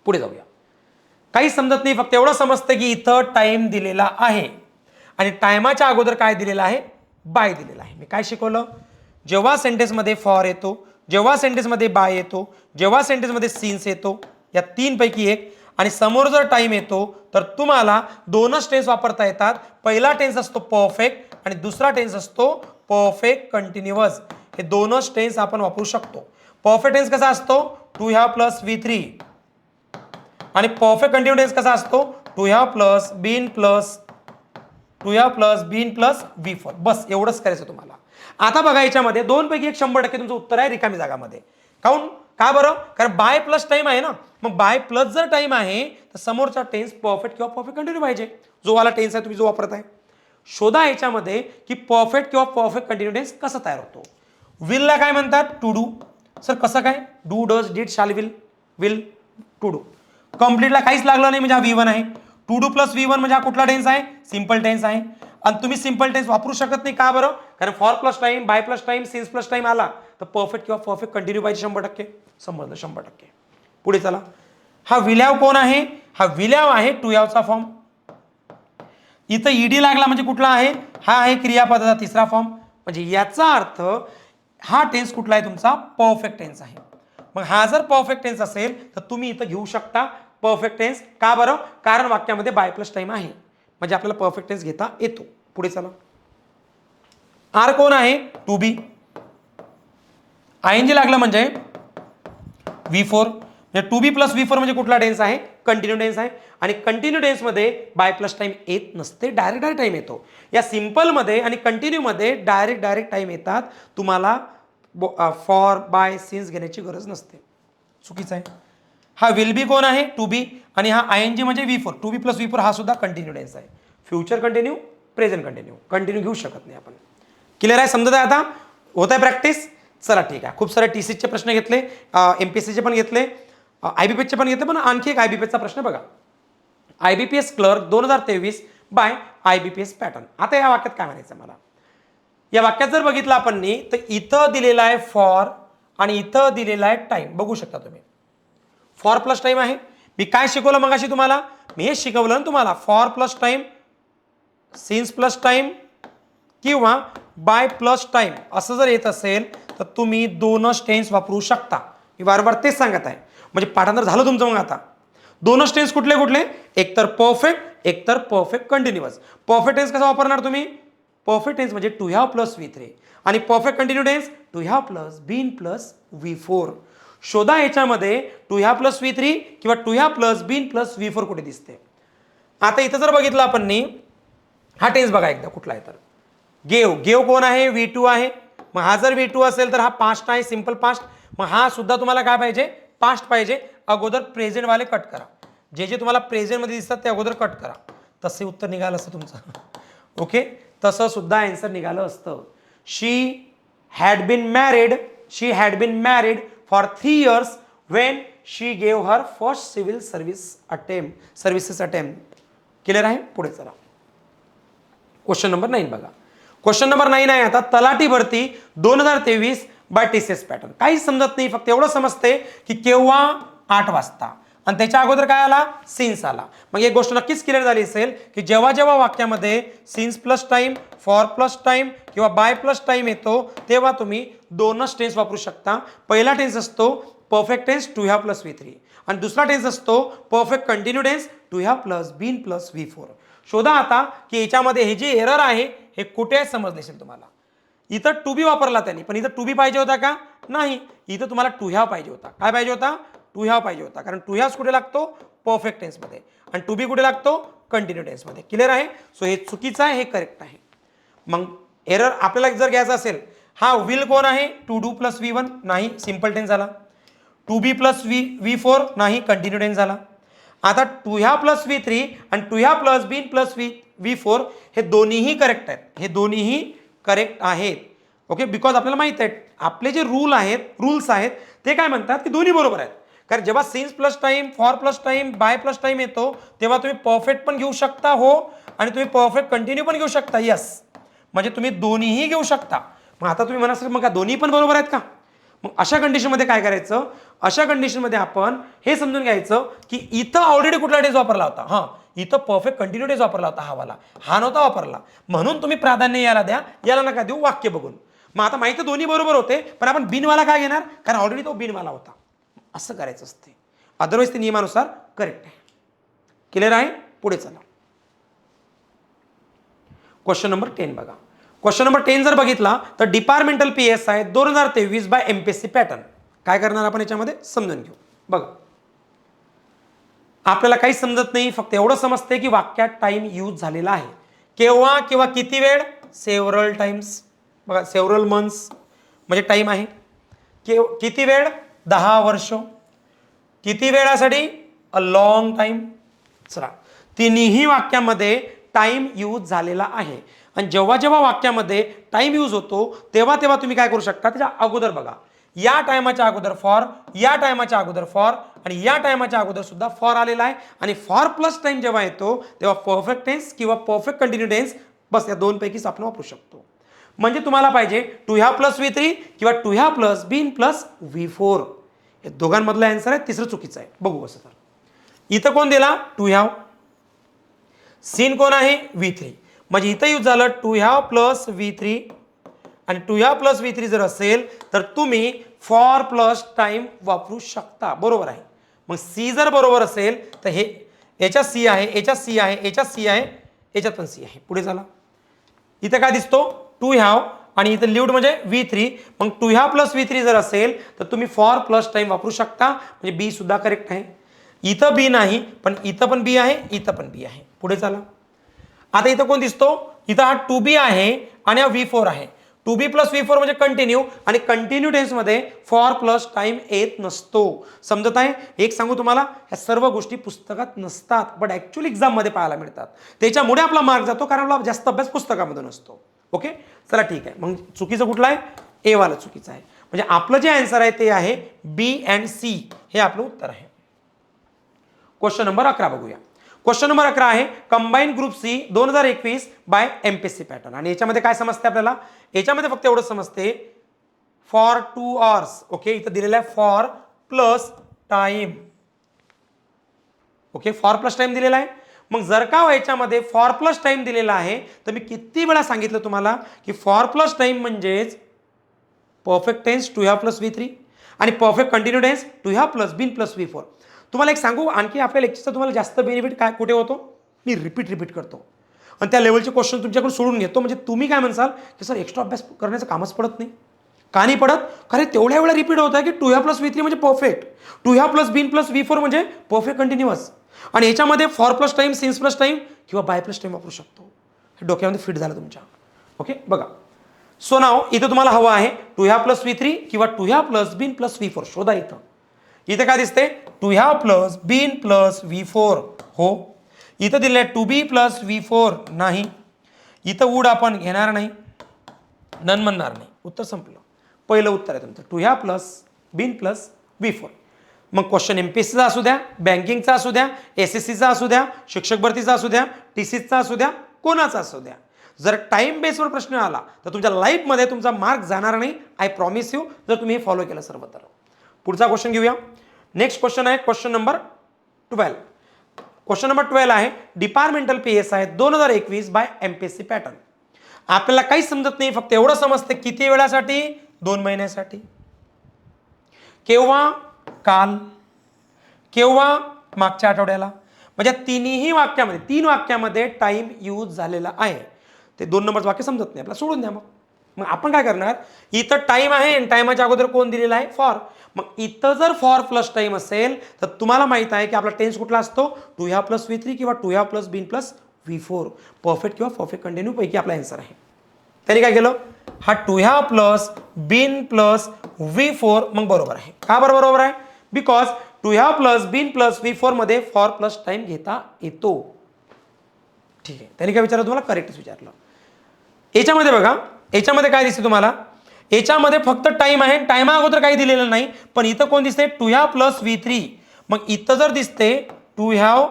पुढे जाऊया. काही समजत नाही, फक्त एवढं समजतं की इथं टाइम दिलेला आहे आणि टायमाच्या अगोदर काय दिलेलं आहे, बाय दिलेला आहे. मी काय शिकवलं, जेव्हा सेंटेन्समध्ये फॉर येतो, जेव्हा सेंटेन्समध्ये बाय येतो, जेव्हा सेंटेन्समध्ये सिन्स येतो, या 3 पैकी एक, आणि समोर जर टाइम येतो तर तुम्हाला दोनच टेन्स वापरता येतात. पहिला टेन्स असतो परफेक्ट आणि दुसरा टेन्स असतो परफेक्ट कंटिन्युअस. हे दोनच टेन्स आपण वापरू शकतो. परफेक्ट टेन्स कसा असतो, टू हॅव प्लस V3, आणि परफेक्ट कंटिन्यू टेन्स कसा असतो, to have plus been plus, to have plus been plus V4. बस एवढंच करायचं तुम्हाला. आता बघा, याच्यामध्ये दोन पैकी एक 100% तुमचं उत्तर आहे रिकामी जागामध्ये. काऊन, का बरं, कारण बाय प्लस टाइम आहे ना. मग बाय प्लस जर टाइम आहे तर समोरचा टेन्स परफेक्ट किंवा परफेक्ट कंटिन्यू पाहिजे, जो वाला टेन्स आहे तुम्ही जो वापरत आहे. शोधा याच्यामध्ये की परफेक्ट किंवा परफेक्ट कंटिन्यू टेन्स कसा तयार होतो. विलला काय म्हणतात, टू डू. सर कसं काय, डू, डज, डिड, शाल, विल, टू डू. कम्प्लीटला काहीच लागलं नाही म्हणजे हा V1 आहे. टू डू प्लस V1 म्हणजे हा कुठला टेन्स आहे, सिंपल टेन्स आहे. आणि तुम्ही सिंपल टेन्स वापरू शकत नाही, का बरं, कारण for plus time, by plus time, since plus time आला तर परफेक्ट किंवा परफेक्ट कंटिन्यू पाहिजे 100%. समजलं, 100%. पुढे चला. हा विल हॅव कोण आहे, हा विल हॅव आहे टू हॅवचा फॉर्म. इथं ईडी लागला म्हणजे कुठला आहे, हा आहे क्रियापदाचा तिसरा फॉर्म. म्हणजे याचा अर्थ हा टेन्स कुठला आहे तुमचा, परफेक्ट टेन्स आहे. मग हा जर परफेक्ट टेन्स असेल तर तुम्ही इथं घेऊ शकता परफेक्ट टेन्स. का बरं, कारण वाक्यामध्ये बाय प्लस टाइम आहे, म्हणजे आपल्याला परफेक्ट टेन्स घेता येतो. पुढे चला. आर कोण आहे to be, I N G लागला म्हणजे V4, म्हणजे टू बी प्लस V4 म्हणजे कुठला टेन्स आहे कंटिन्यू टेन्स आहे. आणि कंटिन्यू टेन्समध्ये बाय प्लस टाइम येत नसते, डायरेक्ट टाइम येतो. या सिम्पलमध्ये आणि कंटिन्यूमध्ये डायरेक्ट टाइम येतात. तुम्हाला फॉर बाय सिन्स घेण्याची गरज नसते. चुकीचं आहे. हा विल बी कोण आहे टू बी, आणि हा आय एन जी म्हणजे V4, to be plus V4 हा सुद्धा कंटिन्यू टेन्स आहे. फ्युचर कंटिन्यू, प्रेझेंट कंटिन्यू घेऊ शकत नाही आपण. क्लिअर आहे, समजत आहे आता, होत आहे प्रॅक्टिस. चला ठीक आहे, खूप सारे TCSचे प्रश्न घेतले, MPSCचे पण घेतले, IBPSचे पण घेतले, पण आणखी एक IBPSचा प्रश्न बघा. IBPS clerk 2023 by IBPS pattern. आता या वाक्यात काय म्हणायचं मला, या वाक्यात जर बघितलं आपण तर इथं दिलेला आहे फॉर आणि इथं दिलेला आहे टाइम. बघू शकता तुम्ही, फॉर प्लस टाइम आहे. मी काय शिकवलं मगाशी तुम्हाला, मी हे शिकवलं ना तुम्हाला, for plus time, since plus time किंवा बाय प्लस टाइम असं जर येत असेल तर तुम्ही दोनच टेन्स वापरू शकता. मी वारंवार तेच सांगत आहे, म्हणजे पाठांतर झालं तुमचं. मग आता दोनच टेन्स कुठले कुठले, एकतर परफेक्ट, एकतर परफेक्ट कंटिन्युअस. परफेक्ट टेन्स कसा वापरणार तुम्ही, परफेक्ट टेन्स म्हणजे टू हॅव प्लस V3, आणि perfect continue tense to have plus been plus V4. शोधा याच्यामध्ये टू हॅव प्लस V3 किंवा to have plus been plus V4 कुठे दिसते. आता इथं जर बघितलं आपण हा टेन्स बघा एकदा कुठला आहे तर गेव कोण आहे V2 आहे. मग हा जर V2 असेल तर हा पास्ट आहे, सिंपल पास्ट. मग हा सुद्धा तुम्हाला काय पाहिजे, पास्ट पाहिजे. अगोदर प्रेझेंट वाले कट करा, जे जे तुम्हाला प्रेझेंट मध्ये दिसतात ते अगोदर कट करा, तसे उत्तर निघालं असतं तुमचं. ओके, तसं सुद्धा आन्सर निघालं असतं. She had been married for 3 years when she gave her first civil services attempt. Clear आहे, पुढे चला. क्वेश्चन नंबर 9 बघा. क्वेश्चन नंबर 9 आहे आता, तलाठी भरती 2023 बाय TCS पॅटर्न. काही समजत नाही, फक्त एवढं समजते की केव्हा 8 वाजता आणि त्याच्या अगोदर काय आला, सिन्स आला. मग एक गोष्ट नक्कीच क्लिअर झाली असेल की जेव्हा जेव्हा वाक्यामध्ये since plus time, for plus time किंवा बाय प्लस टाइम येतो तेव्हा तुम्ही दोनच टेन्स वापरू शकता. पहिला टेन्स असतो perfect tense to have plus V3 आणि दुसरा टेन्स असतो perfect continue tense to have plus been plus V4. शोधा आता की याच्यामध्ये हे जे एरर आहे हे कुठे समजले असेल तुम्हाला. इथं टू बी वापरला त्यांनी, पण इथं टू बी पाहिजे होता का, नाही. इथं तुम्हाला टू हॅव पाहिजे होता. काय पाहिजे होता, टू हॅव पाहिजे होता, कारण टू हॅव कुठे लागतो परफेक्ट टेन्समध्ये आणि टू बी कुठे लागतो कंटिन्यू टेन्समध्ये. क्लिअर आहे. सो हे चुकीचं आहे, हे करेक्ट आहे. मग एरर आपल्याला जर घ्यायचा असेल, हा विल कोण आहे टू डू प्लस V1 नाही, सिंपल टेन्स झाला. टू बी प्लस V4 नाही, कंटिन्यू टेन्स झाला. आता टू हॅव प्लस V3 आणि to have plus been plus V4 हे दोन्हीही करेक्ट आहेत, हे दोन्हीही करेक्ट आहेत. ओके, बिकॉज आपल्याला माहित आहे आपले जे रूल्स आहेत ते काय म्हणतात की दोन्ही बरोबर आहेत. कारण जेव्हा since plus time, for plus time, by plus time येतो तेव्हा तुम्ही परफेक्ट पण घेऊ शकता, हो, आणि तुम्ही परफेक्ट कंटिन्यू पण घेऊ शकता, यस. म्हणजे तुम्ही दोन्हीही घेऊ शकता. मग आता तुम्ही म्हणा मग का दोन्ही पण बरोबर आहेत का, मग अशा कंडिशनमध्ये काय करायचं, अशा कंडिशनमध्ये आपण हे समजून घ्यायचं की इथं ऑलरेडी कुठला टेन्स वापरला होता. हां, इथं परफेक्ट कंटिन्यू टेन्स वापरला होता, हा नव्हता वापरला, म्हणून तुम्ही प्राधान्य याला द्या, याला नका देऊ वाक्य बघून. मग आता माहिती दोन्ही बरोबर होते, पण आपण बिनवाला काय घेणार, कारण ऑलरेडी तो बिनवाला होता. असं करायचं असते, अदरवाईज ते नियमानुसार करेक्ट आहे. क्लिअर आहे, पुढे चला. क्वेश्चन नंबर 10 बघा. क्वेश्चन नंबर 10 जर बघितला तर departmental PSI 2023 by MPSC pattern. काय करणार आपण याच्यामध्ये समजून घेऊ. बघा, आपल्याला काही समजत नाही, फक्त एवढं समजते की वाक्यात टाइम यूज झालेला आहे. केव्हा किंवा किती वेळ, सेव्हरल टाइम्स. बघा, सेव्हरल मंथ्स म्हणजे टाइम आहे. किती वेळ, 10 वर्ष. किती वेळासाठी, अ लॉंग टाइम. चला, तिन्ही वाक्यामध्ये टाइम यूज झालेला आहे. आणि जेव्हा जेव्हा वाक्यामध्ये टाइम यूज होतो तेव्हा तेव्हा तुम्ही काय करू शकता, त्याच्या अगोदर बघा, या टायमाच्या अगोदर फॉर, या टायमाच्या अगोदर फॉर आणि या टायमाच्या अगोदर सुद्धा फॉर आलेला आहे. आणि फॉर प्लस टाइम जेव्हा येतो तेव्हा परफेक्ट टेन्स किंवा परफेक्ट कंटिन्यू टेन्स, बस या दोन पैकीच आपण वापरू शकतो. म्हणजे तुम्हाला पाहिजे टू हॅव प्लस V3 किंवा to have plus been plus V4. हे दोघांमधला आन्सर आहे, तिसरं चुकीचं आहे. बघू कसं तर. इथं कोण दिला, टू हॅव. सीन कोण आहे, V3. म्हणजे इथं यूज झालं टू हॅव प्लस V3 आणि टू हॅव प्लस V3 जर असेल तर तुम्ही फॉर प्लस टाइम वापरू शकता, बरोबर आहे. मग सी जर बरोबर असेल तर हे याच्यात सी आहे, याच्यात सी आहे, याच्यात सी आहे, याच्यात पण सी आहे. पुढे चला. इथं काय दिसतो, टू हॅव आणि इथं लिव्ड म्हणजे V3. मग टू ह्याव प्लस V3 जर असेल तर तुम्ही फॉर प्लस टाइम वापरू शकता, म्हणजे बी सुद्धा करेक्ट आहे. इथं बी नाही, पण इथं पण बी आहे, इथं पण बी आहे. पुढे चला. आता इथं कोण दिसतो? इथं हा टू बी आहे आणि हा V4 आहे. टू बी प्लस V4 म्हणजे कंटिन्यू, आणि कंटिन्यू टेन्समध्ये फॉर प्लस टाइम येत नसतो. समजत आहे? एक सांगू तुम्हाला, ह्या सर्व गोष्टी पुस्तकात नसतात, बट ॲक्च्युअली एक्झाममध्ये पाहायला मिळतात. त्याच्यामुळे आपला मार्क जातो, कारण आपला जास्त अभ्यास पुस्तकामधून असतो. ओके, चला ठीक आहे. मग चुकीचं कुठलं आहे? ए वाला चुकीचं आहे. म्हणजे आपलं जे आन्सर आहे ते आहे बी अँड सी, हे आपलं उत्तर आहे. क्वेश्चन नंबर 11 बघूया. क्वेश्चन नंबर 11 आहे combine group C 2021 by MPSC pattern. आणि याच्यामध्ये काय समजते आपल्याला? याच्यामध्ये फक्त एवढं समजते, फॉर 2 hours. ओके, इथं दिलेलं आहे for plus time. Okay, for plus time दिलेला आहे. मग जर का याच्यामध्ये फॉर प्लस टाइम दिलेला आहे, तर मी किती वेळा सांगितलं तुम्हाला की फॉर प्लस टाइम म्हणजेच perfect tense to have plus V3 आणि perfect continue tense to have plus been plus V4. तुम्हाला एक सांगू, आणखी आपल्या लेक्चरचा तुम्हाला जास्त बेनिफिट काय कुठे होतो? मी रिपीट करतो आणि त्या लेवलचे क्वेश्चन तुमच्याकडून सोडून घेतो. म्हणजे तुम्ही काय म्हणसाल की सर एक्स्ट्रा अभ्यास करण्याचं कामच पडत नाही. का नाही पडत? कारण तेवढ्या वेळा रिपीट होत आहे की टू हॅव प्लस V3 म्हणजे perfect, to have plus been plus V4 म्हणजे परफेक्ट कंटिन्युअस, आणि याच्यामध्ये for plus time, since plus time किंवा बाय प्लस टाइम वापरू शकतो. हे डोक्यामध्ये फिट झालं तुमच्या. ओके, बघा. सो नाव इथं तुम्हाला हवं आहे टू हॅव प्लस V3 किंवा to have plus been plus V4. शोधा इथं. इथं काय दिसते? To have plus been plus V4. हो. इथं दिले टू बी प्लस V4 नाही. इथं वूड आपण घेणार नाही, नन म्हणणार नाही. उत्तर संपलं. पहिलं उत्तर आहे तुमचं to have plus been plus V4. मग क्वेश्चन एमपीएससीचा असू द्या, बँकिंगचा असू द्या, SSCचा असू द्या, शिक्षक भरतीचा असू द्या, TCचा असू द्या, कोणाचा असू द्या, जर टाइम बेसवर प्रश्न आला तर तुमच्या लाईफमध्ये तुमचा मार्क जाणार नाही. आय प्रॉमिस यू, जर तुम्ही हे फॉलो केलं सर्व तर. पुढचा क्वेश्चन घेऊया. नेक्स्ट क्वेश्चन आहे क्वेश्चन नंबर 12. क्वेश्चन नंबर 12 आहे departmental PSI 2021 by MPSC pattern. आपल्याला काही समजत नाही, फक्त एवढं समजते किती वेळासाठी? 2 महिन्यासाठी. केव्हा? काल. केव्हा? मागच्या आठवड्याला. म्हणजे तिन्ही वाक्यामध्ये, 3 वाक्यामध्ये टाइम यूज झालेला आहे. ते 2 नंबरचं वाक्य समजत नाही आपल्याला, सोडून द्या. मग आपण काय करणार? इथं टाइम आहे आणि टाइमाच्या अगोदर कोण दिलेला आहे? फॉर. मग इथं जर फॉर प्लस टाइम असेल तर तुम्हाला माहित आहे की आपला टेन्स कुठला असतो? टू हॅव प्लस V3 किंवा to have plus been plus V4. Perfect किंवा परफेक्ट कंटिन्यू पैकी आपला आन्सर आहे. त्यांनी काय केलं? हा to have plus been plus V4 मग बरोबर आहे. का बरोबर आहे? Because to have plus been plus V4 मध्ये फॉर प्लस टाइम घेता येतो. ठीक आहे. त्यांनी काय विचारलं तुम्हाला? करेक्टच विचारलं. याच्यामध्ये बघा, याच्यामध्ये काय दिसते तुम्हाला? याच्यामध्ये फक्त टाइम आहे, टाइमा अगोदर काही दिलेलं नाही. पण इथं कोण दिसते? To have plus V3. मग इथं जर दिसते टू हॅव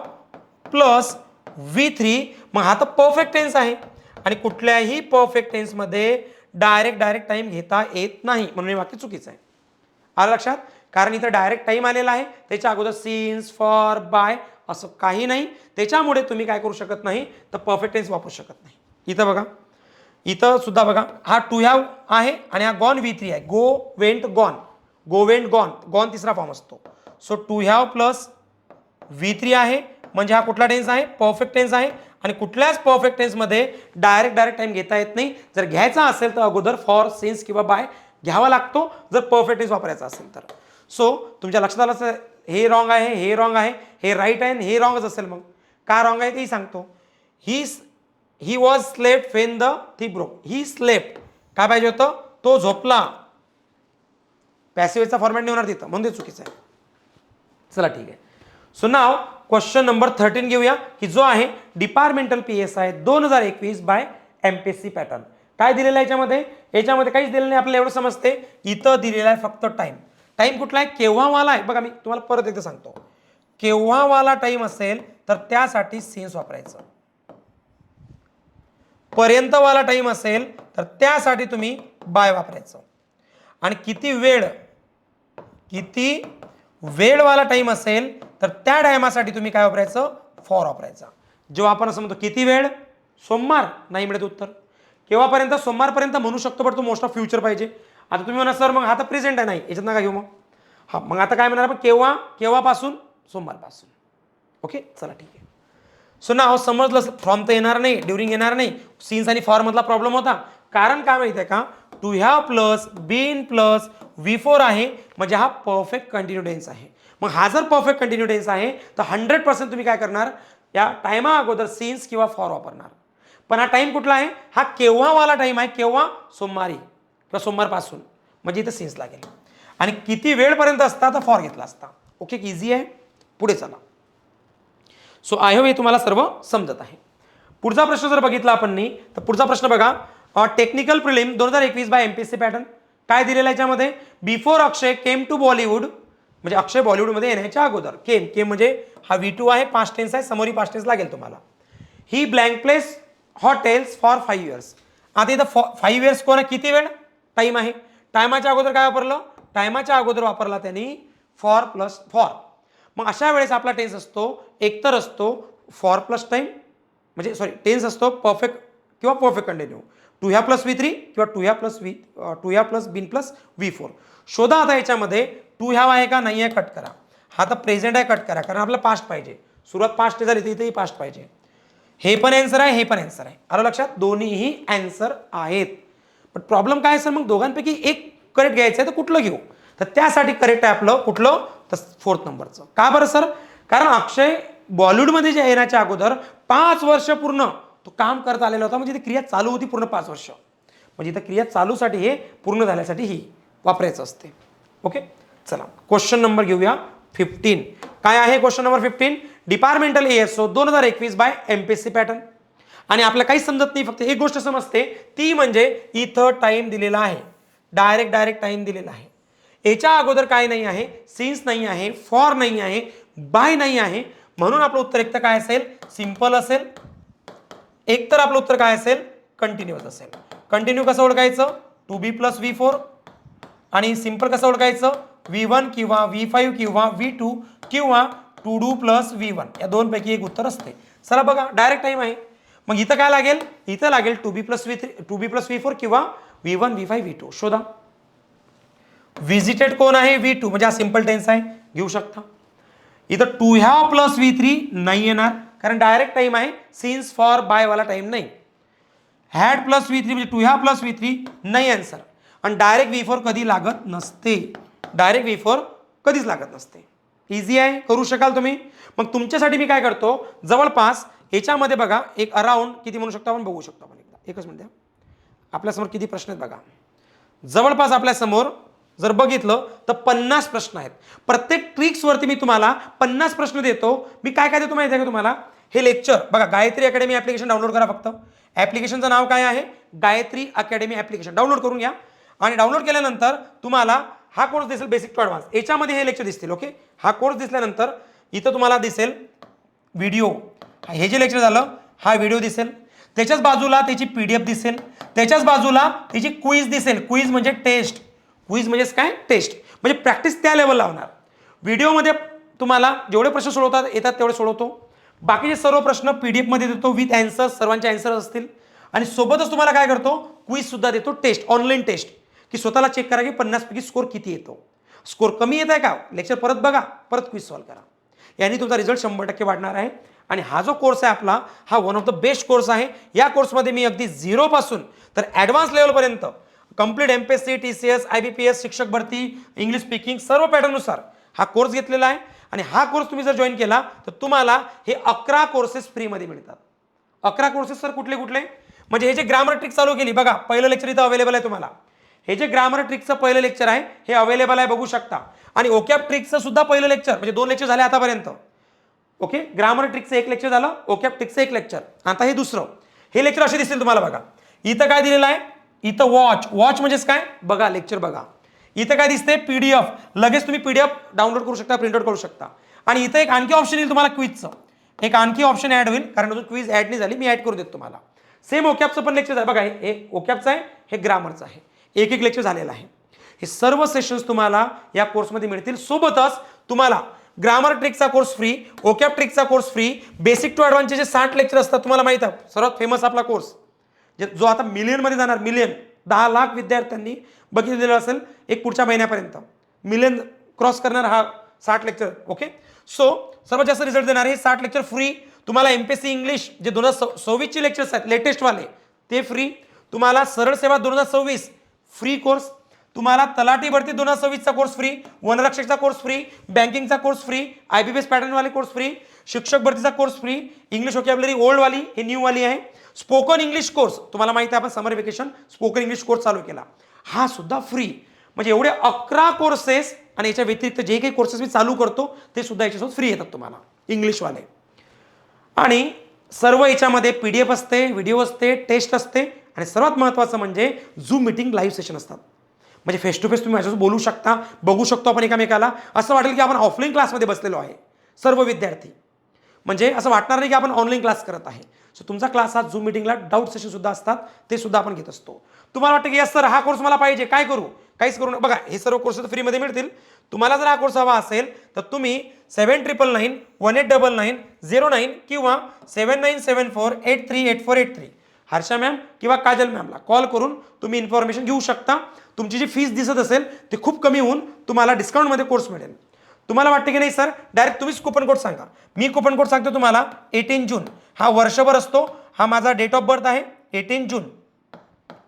प्लस V3, मग हा तर परफेक्ट टेन्स आहे, आणि कुठल्याही परफेक्ट टेन्समध्ये डायरेक्ट टाइम घेता येत नाही, म्हणून हे वाक्य चुकीचं आहे. आलं लक्षात? कारण इथं डायरेक्ट टाइम आलेला आहे, त्याच्या अगोदर सिन्स, फॉर, बाय असं काही नाही. त्याच्यामुळे तुम्ही काय करू शकत नाही? तर परफेक्ट टेन्स वापरू शकत नाही. इथं बघा, इथं सुद्धा बघा, हा टू हॅव आहे आणि हा गॉन V3 आहे. Go went gone, go went gone, gone तिसरा फॉर्म असतो. So to have plus V3 आहे, म्हणजे हा कुठला टेन्स आहे? परफेक्ट टेन्स आहे, आणि कुठल्याच परफेक्ट टेन्समध्ये डायरेक्ट टाइम घेता येत नाही. जर घ्यायचा असेल तर अगोदर फॉर, सिन्स किंवा बाय घ्यावा लागतो, जर परफेक्ट टेन्स वापरायचा असेल तर. सो तुमच्या लक्षात आलं, हे रॉंग आहे, हे रॉंग आहे, हे राईट आहे, हे रॉंगच असेल. मग का रॉंग आहे तेही सांगतो. He was slept when the thief broke. He slept काय पाहिजे होतं? तो झोपला. पॅसिव्हचा फॉर्मॅट नाही होणार तिथं, म्हणून ते चुकीचं आहे. चला ठीक आहे. सो नाव क्वेश्चन नंबर 13 घेऊया, की जो आहे departmental PSI 2021 by MPSC pattern. काय दिलेलं आहे याच्यामध्ये? याच्यामध्ये काहीच दिलेलं नाही. आपल्याला एवढं समजते, इथं दिलेला आहे फक्त टाइम. टाइम कुठला आहे? केव्हा वाला आहे. बघा, मी तुम्हाला परत एकदा सांगतो. केव्हा वाला टाइम असेल तर त्यासाठी सिन्स वापरायचं. पर्यंत वाला टाइम असेल तर त्यासाठी तुम्ही बाय वापरायचं. आणि किती वेळ वाला टाइम असेल तर त्या टायमासाठी तुम्ही काय वापरायचं? फॉर वापरायचा. जेव्हा आपण असं म्हणतो किती वेळ? सोमवार, नाही मिळत उत्तर. केव्हापर्यंत? सोमवारपर्यंत म्हणू शकतो, पण तो मोस्ट ऑफ फ्युचर पाहिजे. आता तुम्ही म्हणा सर मग आता प्रेझेंट आहे, नाही याच्यात नका घेऊ. मग हा, मग आता काय म्हणणार आपण? केव्हापासून? सोमवारपासून. ओके, चला ठीक आहे. सो नाव समजलं. फ्रॉम तर येणार नाही, ड्युरिंग येणार नाही, सीन्स आणि फॉर मधला प्रॉब्लेम होता. कारण काय माहिती आहे का, to have plus be in plus V4 आहे, म्हणजे हा परफेक्ट कंटिन्यू टेन्स आहे. मग हा जर परफेक्ट कंटिन्यू टेन्स आहे तर 100% तुम्ही काय करणार, या टाइमा अगोदर सिन्स किंवा फॉर वापरणार. पण हा टाइम कुठला आहे, हा केव्हावाला टाइम आहे, केव्हा, सोमवारी किंवा सोमवारपासून, म्हणजे इथं सिन्स लागेल. आणि किती वेळपर्यंत असता तर फॉर घेतला असता. ओके, इझी आहे. पुढे चला. सो आय होप हे तुम्हाला सर्व समजत आहे. पुढचा प्रश्न जर बघितला आपण तर पुढचा प्रश्न बघा, technical prelim 2021 by MPSC pattern. काय दिलेलं आहे याच्यामध्ये, before Akshay came to Bollywood, म्हणजे अक्षय बॉलिवूडमध्ये येण्याच्या अगोदर, केम म्हणजे हा V2 आहे, पास्ट टेन्स आहे, समोरी पास्ट टेन्स लागेल तुम्हाला. He blank place hotels for 5 years. आता इथं 5 years कोण, किती वेळ, टाइम आहे. टायमाच्या अगोदर काय वापरलं, टायमाच्या अगोदर वापरला त्यांनी फॉर प्लस फॉर. मग अशा वेळेस आपला टेन्स असतो, एकतर असतो फॉर प्लस टाइम, म्हणजे सॉरी टेन्स असतो परफेक्ट किंवा perfect continue, to have plus V3 किंवा to have plus been plus V4. शोधा आता याच्यामध्ये टू ह्या आहे का नाही आहे, कट करा. हा तर प्रेझेंट आहे, कट करा, कारण आपल्याला पास्ट पाहिजे. सुरुवात पास्ट झाली तर इथेही पास्ट पाहिजे. हे पण आन्सर आहे, हे पण आन्सर आहे. आलं लक्षात, दोन्हीही आन्सर आहेत. पण प्रॉब्लेम काय सर, मग दोघांपैकी एक करेक्ट घ्यायचं आहे तर कुठलं घेऊ, तर त्यासाठी करेक्ट आहे आपलं कुठलं, तर 4th नंबरचं. का बरं सर, कारण अक्षय बॉलिवूडमध्ये जे येण्याच्या अगोदर 5 वर्ष पूर्ण तो काम करत आलेला होता, म्हणजे ती क्रिया चालू होती पूर्ण 5 वर्ष, म्हणजे इथं क्रिया चालूसाठी हे पूर्ण झाल्यासाठी ही वापरायचं असते. ओके, चला क्वेश्चन नंबर घेऊया 15. काय आहे question number 15, departmental ASO 2021 by MPSC pattern. आणि आपल्याला काही समजत नाही, फक्त एक गोष्ट समजते, ती म्हणजे इथं टाइम दिलेला आहे, डायरेक्ट टाइम दिलेला आहे. याच्या अगोदर काय नाही आहे, सिन्स नाही आहे, फॉर नाही आहे, बाय नाही आहे. म्हणून आपलं उत्तर एक तर काय असेल, सिंपल असेल, एक तर आपलं उत्तर काय असेल, कंटिन्यूअस असेल. कंटिन्यू कसं ओळखायचं, टू बी प्लस V4, आणि सिंपल कसं ओळखायचं, V1 किंवा V5 किंवा V2 किंवा टू डू प्लस V1, या दोनपैकी एक उत्तर असते. चला बघा, डायरेक्ट टाइम आहे. मग इथं काय लागेल, इथं लागेल टू बी प्लस V4 किंवा V1 V5 V2. शोधा. विजिटेड कोण आहे, V2, म्हणजे हा सिंपल टेन्स आहे, घेऊ शकता. इथं टू ह्या प्लस V3 नाही येणार, कारण डायरेक्ट टाइम आहे, सिन्स फॉर बाय वाला टाइम नाही. हॅड प्लस V3 म्हणजे टू ह्या प्लस V3 नाही आन्सर. आणि डायरेक्ट V4 कधी लागत नसते, डायरेक्ट V4 कधीच लागत नसते. इझी आहे, करू शकाल तुम्ही. मग तुमच्यासाठी मी काय करतो, जवळपास याच्यामध्ये बघा एक अराउंड किती म्हणू शकतो आपण, बघू शकतो आपण एकदा. एकच मिनिट द्या, आपल्यासमोर किती प्रश्न आहेत बघा. जवळपास आपल्यासमोर जर बघितलं तर 50 प्रश्न आहेत. प्रत्येक ट्रिक्सवरती मी तुम्हाला 50 प्रश्न देतो. मी काय काय देतो माहिती आहे का तुम्हाला, हे लेक्चर बघा, गायत्री अकॅडमी ॲप्लिकेशन डाउनलोड करा. फक्त ॲप्लिकेशनचं नाव काय आहे, गायत्री अकॅडमी ॲप्लिकेशन डाउनलोड करून घ्या. आणि डाउनलोड केल्यानंतर तुम्हाला हा कोर्स दिसेल, बेसिक टू ॲडव्हान्स. याच्यामध्ये हे लेक्चर दिसतील. ओके, हा कोर्स दिसल्यानंतर इथं तुम्हाला दिसेल व्हिडिओ, हे जे लेक्चर झालं हा व्हिडिओ दिसेल, त्याच्याच बाजूला त्याची PDF दिसेल, त्याच्याच बाजूला त्याची क्विज दिसेल. क्विज म्हणजे टेस्ट, क्विज म्हणजेच काय, टेस्ट, म्हणजे प्रॅक्टिस त्या लेवलला होणार. व्हिडिओमध्ये तुम्हाला जेवढे प्रश्न सोडवतात येतात तेवढे सोडवतो. बाकीचे सर्व प्रश्न PDF मध्ये देतो विथ ॲन्सर्स, सर्वांचे ॲन्सर्स असतील. आणि सोबतच तुम्हाला काय करतो, क्विज सुद्धा देतो, टेस्ट, ऑनलाईन टेस्ट, की स्वतःला चेक करा की 50 पैकी स्कोर किती येतो. स्कोर कमी येत आहे का, लेक्चर परत बघा, परत क्विज सॉल्व करा. यांनी तुमचा रिझल्ट 100% वाढणार आहे. आणि हा जो कोर्स आहे आपला, हा one of the best course आहे. या कोर्समध्ये मी अगदी 0 पासून तर ॲडव्हान्स लेवलपर्यंत कंप्लीट MPSC, TCS, IBPS, शिक्षक भरती, इंग्लिश स्पीकिंग सर्व पॅटर्ननुसार हा कोर्स घेतलेला आहे. आणि हा कोर्स तुम्ही जर जॉईन केला तर तुम्हाला हे 11 कोर्सेस फ्रीमध्ये मिळतात. 11 कोर्सेस सर कुठले कुठले, म्हणजे हे जे ग्रामर ट्रिक चालू केली बघा, पहिलं लेक्चर इथं अवेलेबल आहे तुम्हाला. हे जे ग्रामर ट्रिकचं पहिलं लेक्चर आहे हे अवेलेबल आहे, बघू शकता. आणि ओकॅप ट्रिकचं सुद्धा पहिलं लेक्चर, म्हणजे 2 लेक्चर झाले आतापर्यंत. ओके, ग्रामर ट्रिकचं 1 लेक्चर झालं, ओकॅप ट्रिकचं 1 लेक्चर, आता हे दुसरं. हे लेक्चर असे दिसतील तुम्हाला बघा. इथं काय दिलेलं आहे, इथं वॉच म्हणजेच काय, बघा लेक्चर बघा. इथं काय दिसते, PDF, लगेच तुम्ही PDF डाउनलोड करू शकता, प्रिंटआउट करू शकता. आणि इथं एक आणखी ऑप्शन येईल तुम्हाला क्विजचं, एक आणखी ऑप्शन ॲड होईल, कारण अजून क्विज ॲड नाही झाली, मी ॲड करून देतो तुम्हाला. सेम ओकॅपचं पण लेक्चर आहे बघा, हे ओकॅपचं आहे, हे ग्रामरचं आहे, एक लेक्चर झालेलं आहे. हे सर्व सेशन्स तुम्हाला या कोर्समध्ये मिळतील. सोबतच तुम्हाला ग्रामर ट्रिकचा कोर्स फ्री, ओकॅप ट्रिकचा कोर्स फ्री, बेसिक टू ॲडव्हान्सचे जे 60 लेक्चर असतात तुम्हाला माहित आहे, सर्वात फेमस आपला कोर्स, जो आता मिलियनमध्ये जाणार, मिलियन 10 लाख विद्यार्थ्यांनी बघितलेलं असेल एक पुढच्या महिन्यापर्यंत, मिलियन क्रॉस करणार हा 60 लेक्चर. ओके, सो सर्वात जास्त रिझल्ट देणार हे 60 लेक्चर फ्री. तुम्हाला MPSC इंग्लिश जे 2026 चे लेक्चर्स आहेत लेटेस्टवाले ते फ्री. तुम्हाला सरळ सेवा 2026 फ्री कोर्स, तुम्हाला तलाठी भरती 2026चा कोर्स फ्री, वनरक्षकचा कोर्स फ्री, बँकिंगचा कोर्स फ्री, IBPS पॅटर्नवाले कोर्स फ्री, शिक्षक भरतीचा course free, English vocabulary old वाली ही न्यू वाली आहे, स्पोकन इंग्लिश कोर्स तुम्हाला माहिती आहे आपण समर वेकेशन स्पोकन इंग्लिश कोर्स चालू केला, हा सुद्धा फ्री. म्हणजे एवढे 11 कोर्सेस आणि याच्या व्यतिरिक्त जे काही कोर्सेस मी चालू करतो ते सुद्धा याच्यासोबत फ्री येतात तुम्हाला इंग्लिशवाले. आणि सर्व याच्यामध्ये PDF असते, व्हिडिओ असते, टेस्ट असते आणि सर्वात महत्त्वाचं म्हणजे झूम मीटिंग लाईव्ह सेशन असतात. म्हणजे फेस टू फेस तुम्ही माझ्यासोबत बोलू शकता, बघू शकतो आपण एकमेकाला. असं वाटेल की आपण ऑफलाईन क्लासमध्ये बसलेलो आहे सर्व विद्यार्थी. म्हणजे असं वाटणार नाही की आपण ऑनलाईन क्लास करत आहे. सो तुमचा क्लास हा झूम मीटिंगला डाऊट सेशन सुद्धा असतात, ते सुद्धा आपण घेत असतो. तुम्हाला वाटतं की यस सर हा कोर्स मला पाहिजे, काय करू? काहीच करू नका. बघा हे सर्व कोर्सेस फ्रीमध्ये मिळतील. तुम्हाला जर हा कोर्स हवा असेल तर तुम्ही 7999189909 किंवा 7974838483 हर्षा मॅम किंवा काजल मॅमला कॉल करून तुम्ही इन्फॉर्मेशन घेऊ शकता. तुमची जी फीस दिसत असेल ती खूप कमी होऊन तुम्हाला डिस्काउंटमध्ये कोर्स मिळेल. तुम्हाला वाटते की नाही सर डायरेक्ट तुम्हीच कुपन कोड सांगा. मी कुपन कोड सांगतो तुम्हाला 18 जून हा वर्षभर असतो. हा माझा डेट ऑफ बर्थ आहे 18 जून.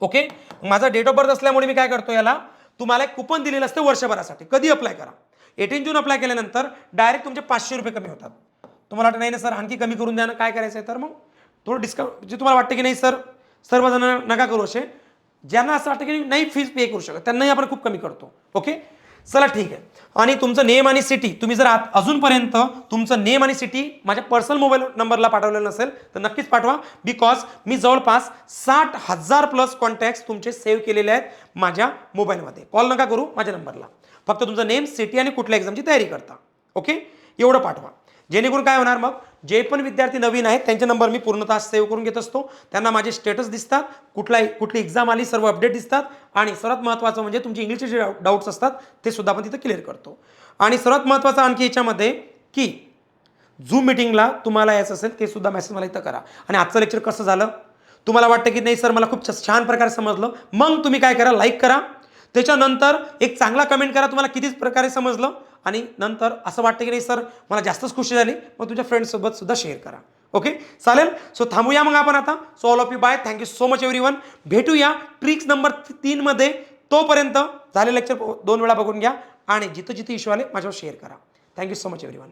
ओके, माझा डेट ऑफ बर्थ असल्यामुळे मी काय करतो याला तुम्हाला एक कुपन दिलेलं असतं वर्षभरासाठी. कधी अप्लाय करा 18 जून अप्लाय केल्यानंतर डायरेक्ट तुमचे 500 रुपये कमी होतात. तुम्हाला वाटतं नाही ना सर आणखी कमी करून द्या ना, काय करायचं आहे तर मग थोडं डिस्काउंट जे तुम्हाला वाटतं की नाही सर सर्वजण नका करू, असे ज्यांना असं वाटतं की नाही फीस पे करू शकत त्यांनाही आपण खूप कमी करतो. ओके चला ठीक आहे. आणि तुमचं नेम आणि सिटी तुम्ही जर अजूनपर्यंत तुमचं नेम आणि सिटी माझ्या पर्सनल मोबाईल नंबरला पाठवलेलं नसेल तर नक्कीच पाठवा. बिकॉज मी जवळपास 60,000 प्लस कॉन्टॅक्ट्स तुमचे सेव्ह केलेले आहेत माझ्या मोबाईलमध्ये. कॉल नका करू माझ्या नंबरला, फक्त तुमचं नेम सिटी आणि कुठल्या एक्झामची तयारी करता. ओके एवढं पाठवा. जेणेकरून काय होणार मग जे पण विद्यार्थी नवीन आहेत त्यांचे नंबर मी पूर्णतः सेव्ह करून घेत असतो. त्यांना माझे स्टेटस दिसतात, कुठली एक्झाम आली सर्व अपडेट दिसतात. आणि सर्वात महत्त्वाचं म्हणजे तुमची इंग्लिशचे जे डाऊट्स असतात ते सुद्धा आपण तिथं क्लिअर करतो. आणि सर्वात महत्त्वाचं आणखी याच्यामध्ये की झूम मीटिंगला तुम्हाला यायचं असेल ते सुद्धा मेसेज मला इथं करा. आणि आजचं लेक्चर कसं झालं तुम्हाला वाटतं की नाही सर मला खूप छान प्रकारे समजलं, मग तुम्ही काय करा लाईक करा. त्याच्यानंतर एक चांगला कमेंट करा तुम्हाला किती प्रकारे समजलं. आणि नंतर असं वाटतं की नाही सर मला जास्तच खुशी झाली, मग तुझ्या फ्रेंड्ससोबत सुद्धा शेअर करा. ओके चालेल. सो थांबूया मग आपण आता. So all of you bye. Thank you so much everyone. भेटूया ट्रिक्स नंबर 3 मध्ये. तोपर्यंत झाले लेक्चर 2 वेळा बघून घ्या आणि जिथं जिथं इश्यू आले माझ्यावर शेअर करा. Thank you so much everyone.